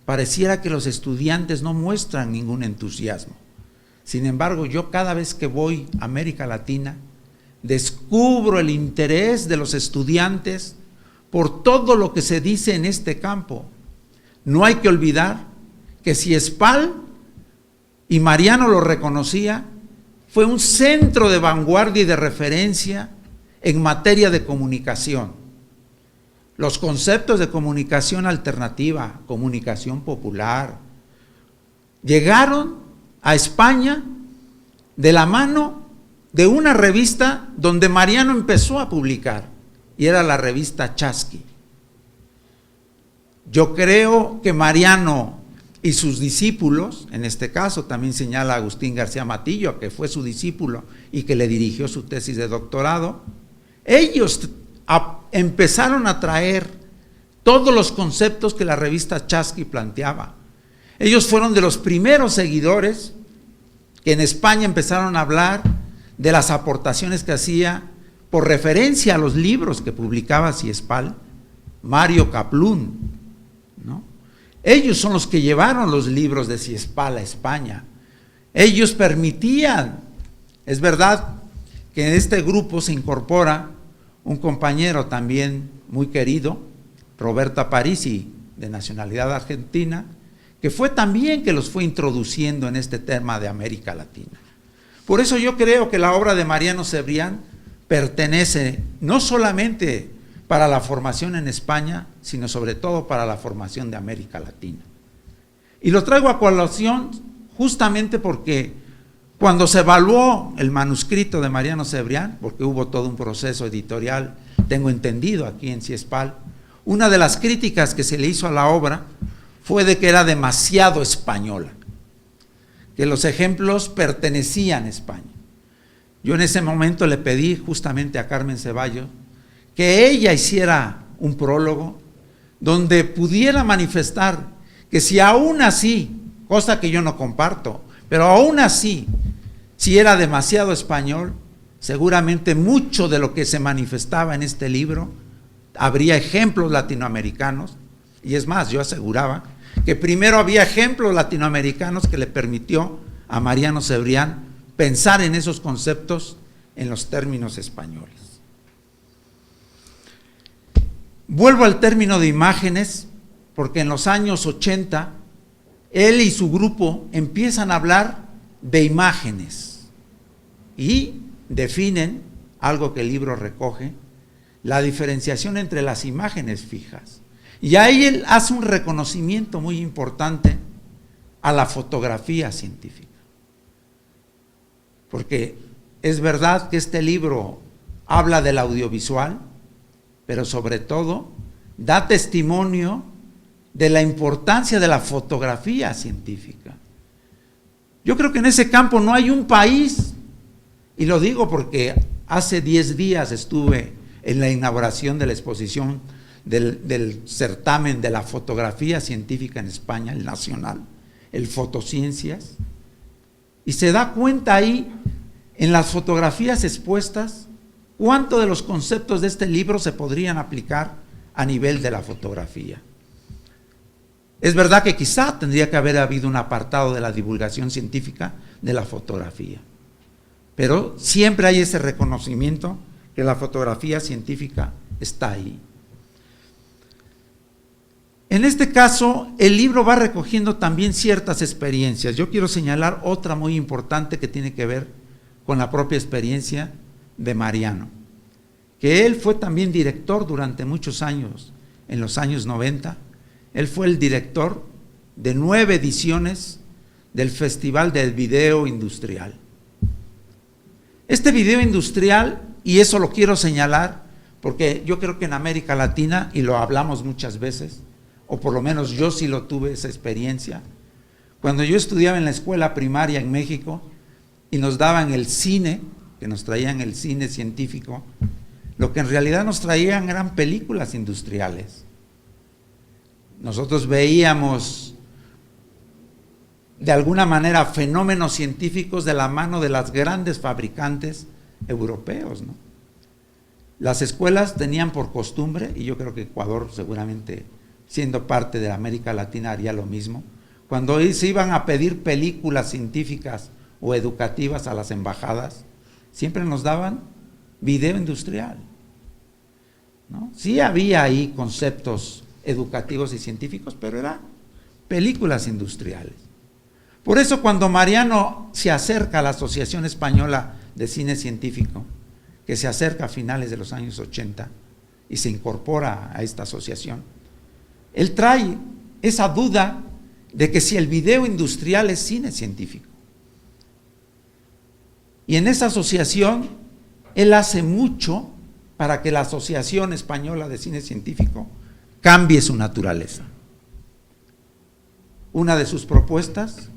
pareciera que los estudiantes no muestran ningún entusiasmo. Sin embargo, yo cada vez que voy a América Latina, descubro el interés de los estudiantes por todo lo que se dice en este campo. No hay que olvidar que CIESPAL, y Mariano lo reconocía, fue un centro de vanguardia y de referencia en materia de comunicación. Los conceptos de comunicación alternativa, comunicación popular, llegaron a España de la mano de una revista donde Mariano empezó a publicar, y era la revista Chasqui. Yo creo que Mariano y sus discípulos, en este caso también señala Agustín García Matillo, que fue su discípulo y que le dirigió su tesis de doctorado, ellos empezaron a traer todos los conceptos que la revista Chasqui planteaba. Ellos fueron de los primeros seguidores que en España empezaron a hablar de las aportaciones que hacía, por referencia a los libros que publicaba CIESPAL, Mario Kaplún, ¿no? Ellos son los que llevaron los libros de CIESPAL a España. Ellos permitían, es verdad que en este grupo se incorpora un compañero también muy querido, Roberto Aparici, de nacionalidad argentina, que fue también que los fue introduciendo en este tema de América Latina. Por eso yo creo que la obra de Mariano Cebrián pertenece no solamente para la formación en España, sino sobre todo para la formación de América Latina. Y lo traigo a colación justamente porque cuando se evaluó el manuscrito de Mariano Cebrián, porque hubo todo un proceso editorial, tengo entendido aquí en CIESPAL, una de las críticas que se le hizo a la obra fue de que era demasiado española, que los ejemplos pertenecían a España. Yo en ese momento le pedí justamente a Carmen Ceballos que ella hiciera un prólogo donde pudiera manifestar que si aún así, cosa que yo no comparto, pero aún así, si era demasiado español, seguramente mucho de lo que se manifestaba en este libro habría ejemplos latinoamericanos, y es más, yo aseguraba que primero había ejemplos latinoamericanos que le permitió a Mariano Cebrián pensar en esos conceptos en los términos españoles. Vuelvo al término de imágenes, porque en los años 80, él y su grupo empiezan a hablar de imágenes y definen, algo que el libro recoge, la diferenciación entre las imágenes fijas Y ahí él hace un reconocimiento muy importante a la fotografía científica. Porque es verdad que este libro habla del audiovisual, pero sobre todo da testimonio de la importancia de la fotografía científica. Yo creo que en ese campo no hay un país, y lo digo porque hace 10 días estuve en la inauguración de la exposición del certamen de la fotografía científica en España, el nacional, el Fotociencias, y se da cuenta ahí, en las fotografías expuestas, cuánto de los conceptos de este libro se podrían aplicar a nivel de la fotografía. Es verdad que quizá tendría que haber habido un apartado de la divulgación científica de la fotografía, pero siempre hay ese reconocimiento que la fotografía científica está ahí. En este caso, el libro va recogiendo también ciertas experiencias. Yo quiero señalar otra muy importante que tiene que ver con la propia experiencia de Mariano, que él fue también director durante muchos años, en los años 90. Él fue el director de 9 ediciones del Festival del Video Industrial. Este video industrial, y eso lo quiero señalar, porque yo creo que en América Latina, y lo hablamos muchas veces, o por lo menos yo sí lo tuve esa experiencia, cuando yo estudiaba en la escuela primaria en México, y nos daban el cine, que nos traían el cine científico, lo que en realidad nos traían eran películas industriales. Nosotros veíamos de alguna manera fenómenos científicos de la mano de las grandes fabricantes europeos, ¿no? Las escuelas tenían por costumbre, y yo creo que Ecuador seguramente siendo parte de América Latina haría lo mismo, cuando se iban a pedir películas científicas o educativas a las embajadas, siempre nos daban video industrial, ¿no? Sí había ahí conceptos educativos y científicos, pero eran películas industriales. Por eso cuando Mariano se acerca a la Asociación Española de Cine Científico, que se acerca a finales de los años 80 y se incorpora a esta asociación, él trae esa duda de que si el video industrial es cine científico. Y en esa asociación, él hace mucho para que la Asociación Española de Cine Científico cambie su naturaleza. Una de sus propuestas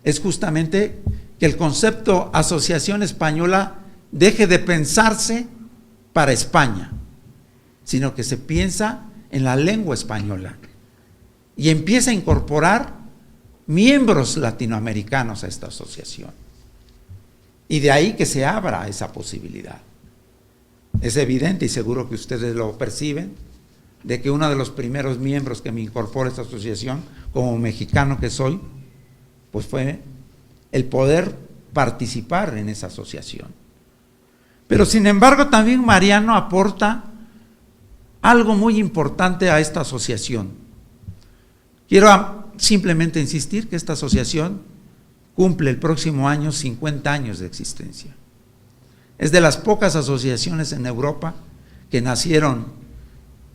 es justamente que el concepto Asociación Española deje de pensarse para España, sino que se piensa en la lengua española y empieza a incorporar miembros latinoamericanos a esta asociación. Y de ahí que se abra esa posibilidad. Es evidente, y seguro que ustedes lo perciben, de que uno de los primeros miembros que me incorpora a esta asociación, como mexicano que soy, pues fue el poder participar en esa asociación. Pero sin embargo también Mariano aporta algo muy importante a esta asociación. Quiero simplemente insistir que esta asociación cumple el próximo año 50 años de existencia. Es de las pocas asociaciones en Europa que nacieron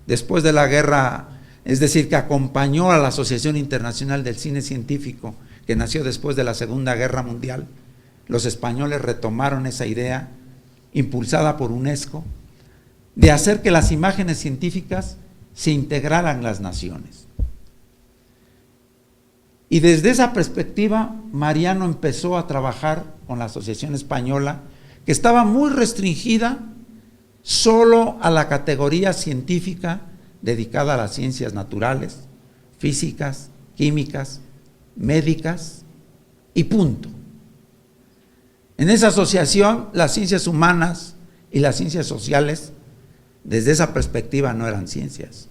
después de la guerra, es decir, que acompañó a la Asociación Internacional del Cine Científico, que nació después de la Segunda Guerra Mundial. Los españoles retomaron esa idea, impulsada por UNESCO, de hacer que las imágenes científicas se integraran en las naciones. Y desde esa perspectiva, Mariano empezó a trabajar con la Asociación Española, que estaba muy restringida solo a la categoría científica dedicada a las ciencias naturales, físicas, químicas, médicas y punto. En esa asociación, las ciencias humanas y las ciencias sociales, desde esa perspectiva, no eran ciencias.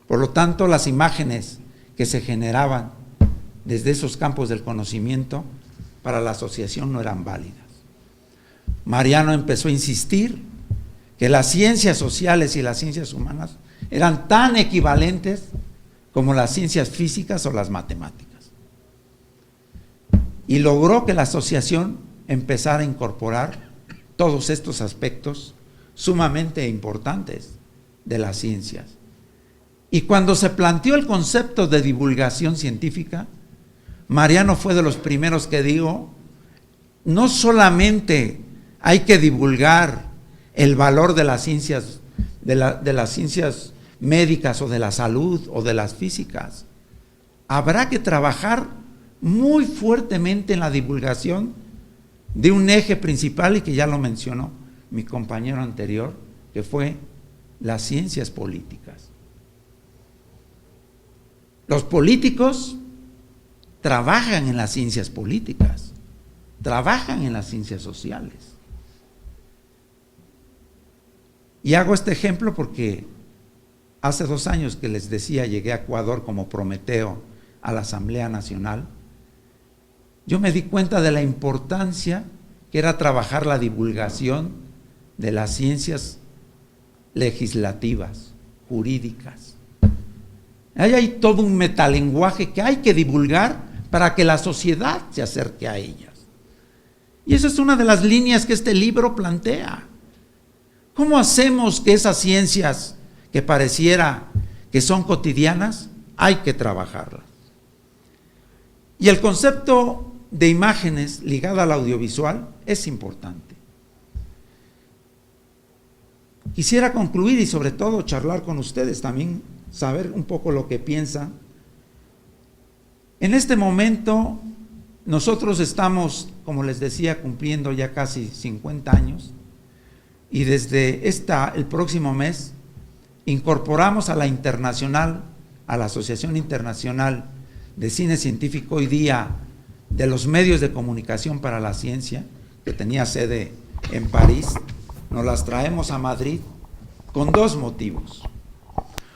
Por lo tanto, las imágenes que se generaban desde esos campos del conocimiento para la asociación no eran válidas. Mariano empezó a insistir que las ciencias sociales y las ciencias humanas eran tan equivalentes como las ciencias físicas o las matemáticas. Y logró que la asociación empezara a incorporar todos estos aspectos sumamente importantes de las ciencias. Y cuando se planteó el concepto de divulgación científica, Mariano fue de los primeros que dijo, no solamente hay que divulgar el valor de las ciencias, de las ciencias médicas o de la salud o de las físicas, habrá que trabajar muy fuertemente en la divulgación de un eje principal y que ya lo mencionó mi compañero anterior, que fue las ciencias políticas. Los políticos trabajan en las ciencias políticas, trabajan en las ciencias sociales. Y hago este ejemplo porque hace 2 años que les decía, llegué a Ecuador como Prometeo a la Asamblea Nacional. Yo me di cuenta de la importancia que era trabajar la divulgación de las ciencias legislativas, jurídicas. Ahí hay todo un metalenguaje que hay que divulgar para que la sociedad se acerque a ellas. Y esa es una de las líneas que este libro plantea. ¿Cómo hacemos que esas ciencias que pareciera que son cotidianas, hay que trabajarlas? Y el concepto de imágenes ligado al audiovisual es importante. Quisiera concluir y sobre todo charlar con ustedes también, saber un poco lo que piensan. En este momento nosotros estamos, como les decía, cumpliendo ya casi 50 años y desde el próximo mes incorporamos a la internacional, a la Asociación Internacional de Cine Científico hoy día de los medios de comunicación para la ciencia, que tenía sede en París, nos las traemos a Madrid con 2 motivos.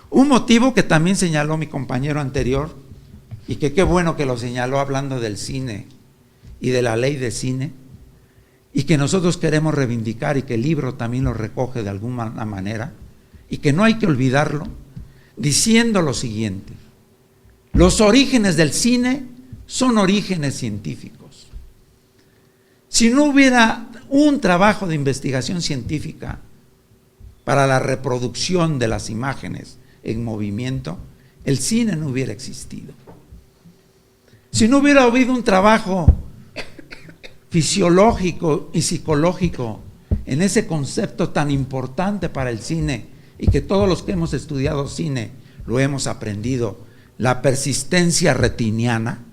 Un motivo que también señaló mi compañero anterior, y que qué bueno que lo señaló hablando del cine y de la ley de cine, y que nosotros queremos reivindicar y que el libro también lo recoge de alguna manera, y que no hay que olvidarlo, diciendo lo siguiente: los orígenes del cine son orígenes científicos. Si no hubiera un trabajo de investigación científica para la reproducción de las imágenes en movimiento, el cine no hubiera existido. Si no hubiera habido un trabajo fisiológico y psicológico en ese concepto tan importante para el cine, y que todos los que hemos estudiado cine lo hemos aprendido, la persistencia retiniana,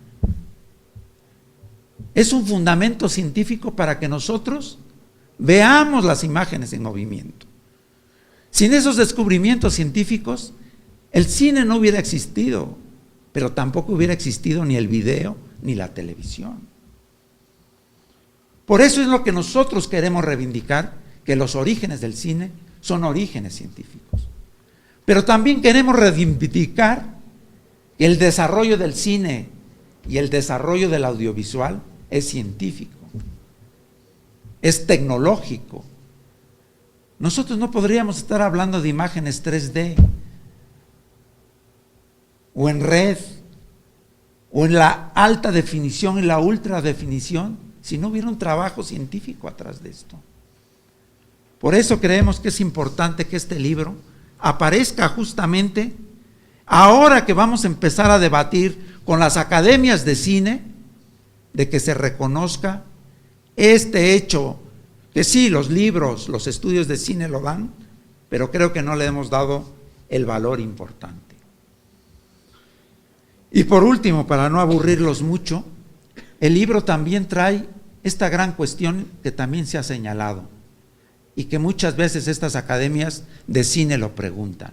es un fundamento científico para que nosotros veamos las imágenes en movimiento. Sin esos descubrimientos científicos, el cine no hubiera existido, pero tampoco hubiera existido ni el video ni la televisión. Por eso es lo que nosotros queremos reivindicar, que los orígenes del cine son orígenes científicos. Pero también queremos reivindicar que el desarrollo del cine y el desarrollo del audiovisual es científico, es tecnológico. Nosotros no podríamos estar hablando de imágenes 3D o en red o en la alta definición y la ultra definición si no hubiera un trabajo científico atrás de esto. Por eso creemos que es importante que este libro aparezca justamente ahora que vamos a empezar a debatir con las academias de cine, de que se reconozca este hecho, que sí, los libros, los estudios de cine lo dan, pero creo que no le hemos dado el valor importante. Y por último, para no aburrirlos mucho, el libro también trae esta gran cuestión que también se ha señalado y que muchas veces estas academias de cine lo preguntan.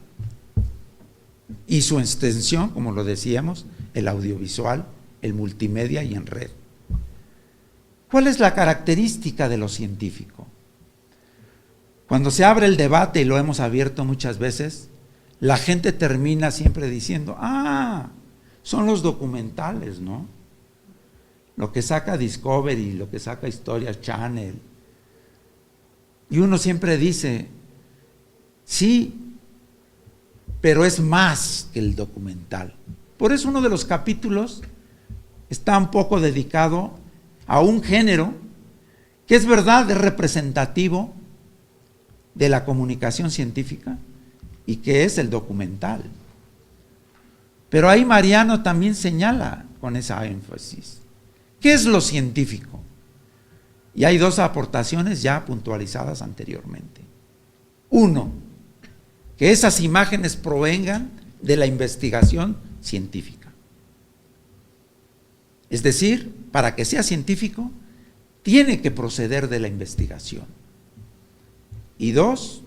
Y su extensión, como lo decíamos, el audiovisual, el multimedia y en red. ¿Cuál es la característica de lo científico? Cuando se abre el debate, y lo hemos abierto muchas veces, la gente termina siempre diciendo, son los documentales, ¿no? Lo que saca Discovery, lo que saca Historia Channel. Y uno siempre dice, sí, pero es más que el documental. Por eso uno de los capítulos está un poco dedicado a un género que es verdad, es representativo de la comunicación científica y que es el documental. Pero ahí Mariano también señala con esa énfasis. ¿Qué es lo científico? Y hay dos aportaciones ya puntualizadas anteriormente. Uno, que esas imágenes provengan de la investigación científica. Es decir, para que sea científico, tiene que proceder de la investigación. Y dos,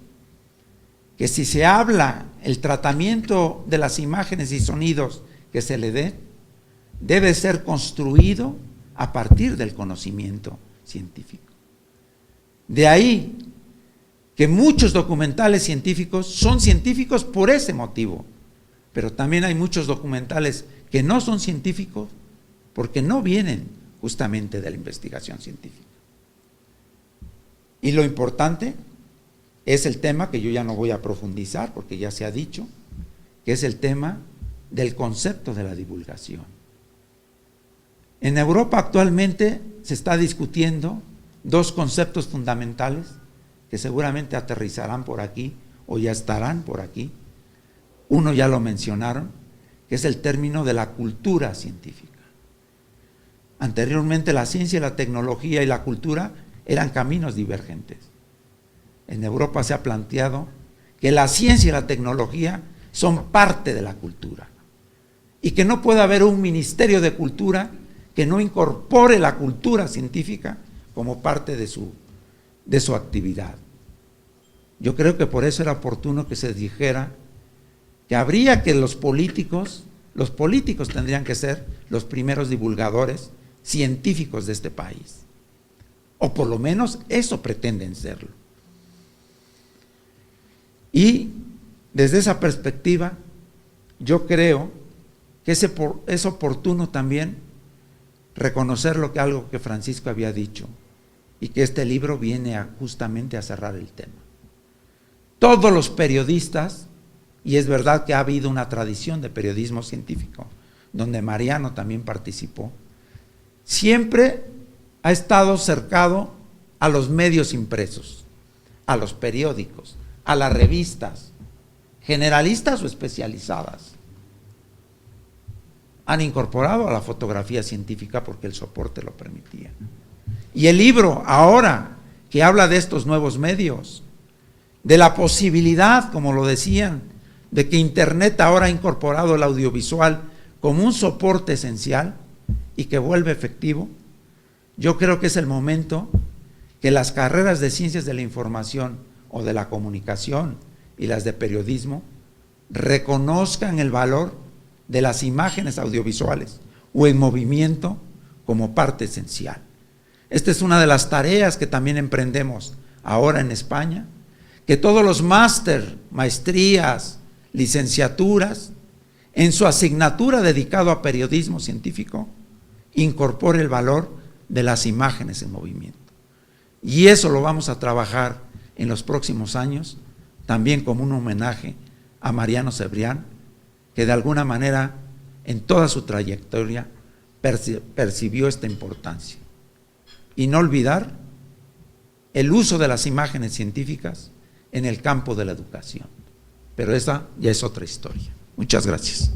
que si se habla el tratamiento de las imágenes y sonidos que se le dé, debe ser construido a partir del conocimiento científico. De ahí que muchos documentales científicos son científicos por ese motivo, pero también hay muchos documentales que no son científicos porque no vienen justamente de la investigación científica. Y lo importante es el tema que yo ya no voy a profundizar porque ya se ha dicho, que es el tema del concepto de la divulgación. En Europa actualmente se está discutiendo dos conceptos fundamentales que seguramente aterrizarán por aquí o ya estarán por aquí. Uno ya lo mencionaron, que es el término de la cultura científica. Anteriormente la ciencia, la tecnología y la cultura eran caminos divergentes. En Europa se ha planteado que la ciencia y la tecnología son parte de la cultura y que no puede haber un ministerio de cultura que no incorpore la cultura científica como parte de su actividad. Yo creo que por eso era oportuno que se dijera que habría que los políticos tendrían que ser los primeros divulgadores científicos de este país, o por lo menos eso pretenden serlo. Y desde esa perspectiva, yo creo que es oportuno también reconocer algo que Francisco había dicho, y que este libro viene justamente a cerrar el tema. Todos los periodistas, y es verdad que ha habido una tradición de periodismo científico, donde Mariano también participó, siempre ha estado cercado a los medios impresos, a los periódicos, a las revistas, generalistas o especializadas. Han incorporado a la fotografía científica porque el soporte lo permitía. Y el libro, ahora que habla de estos nuevos medios, de la posibilidad, como lo decían, de que Internet ahora ha incorporado el audiovisual como un soporte esencial y que vuelve efectivo, yo creo que es el momento que las carreras de ciencias de la información o de la comunicación y las de periodismo reconozcan el valor de las imágenes audiovisuales o en movimiento como parte esencial. Esta es una de las tareas que también emprendemos ahora en España, que todos los maestrías, licenciaturas, en su asignatura dedicado a periodismo científico, incorpore el valor de las imágenes en movimiento. Y eso lo vamos a trabajar en los próximos años, también como un homenaje a Mariano Cebrián, que de alguna manera en toda su trayectoria percibió esta importancia. Y no olvidar el uso de las imágenes científicas en el campo de la educación. Pero esa ya es otra historia. Muchas gracias.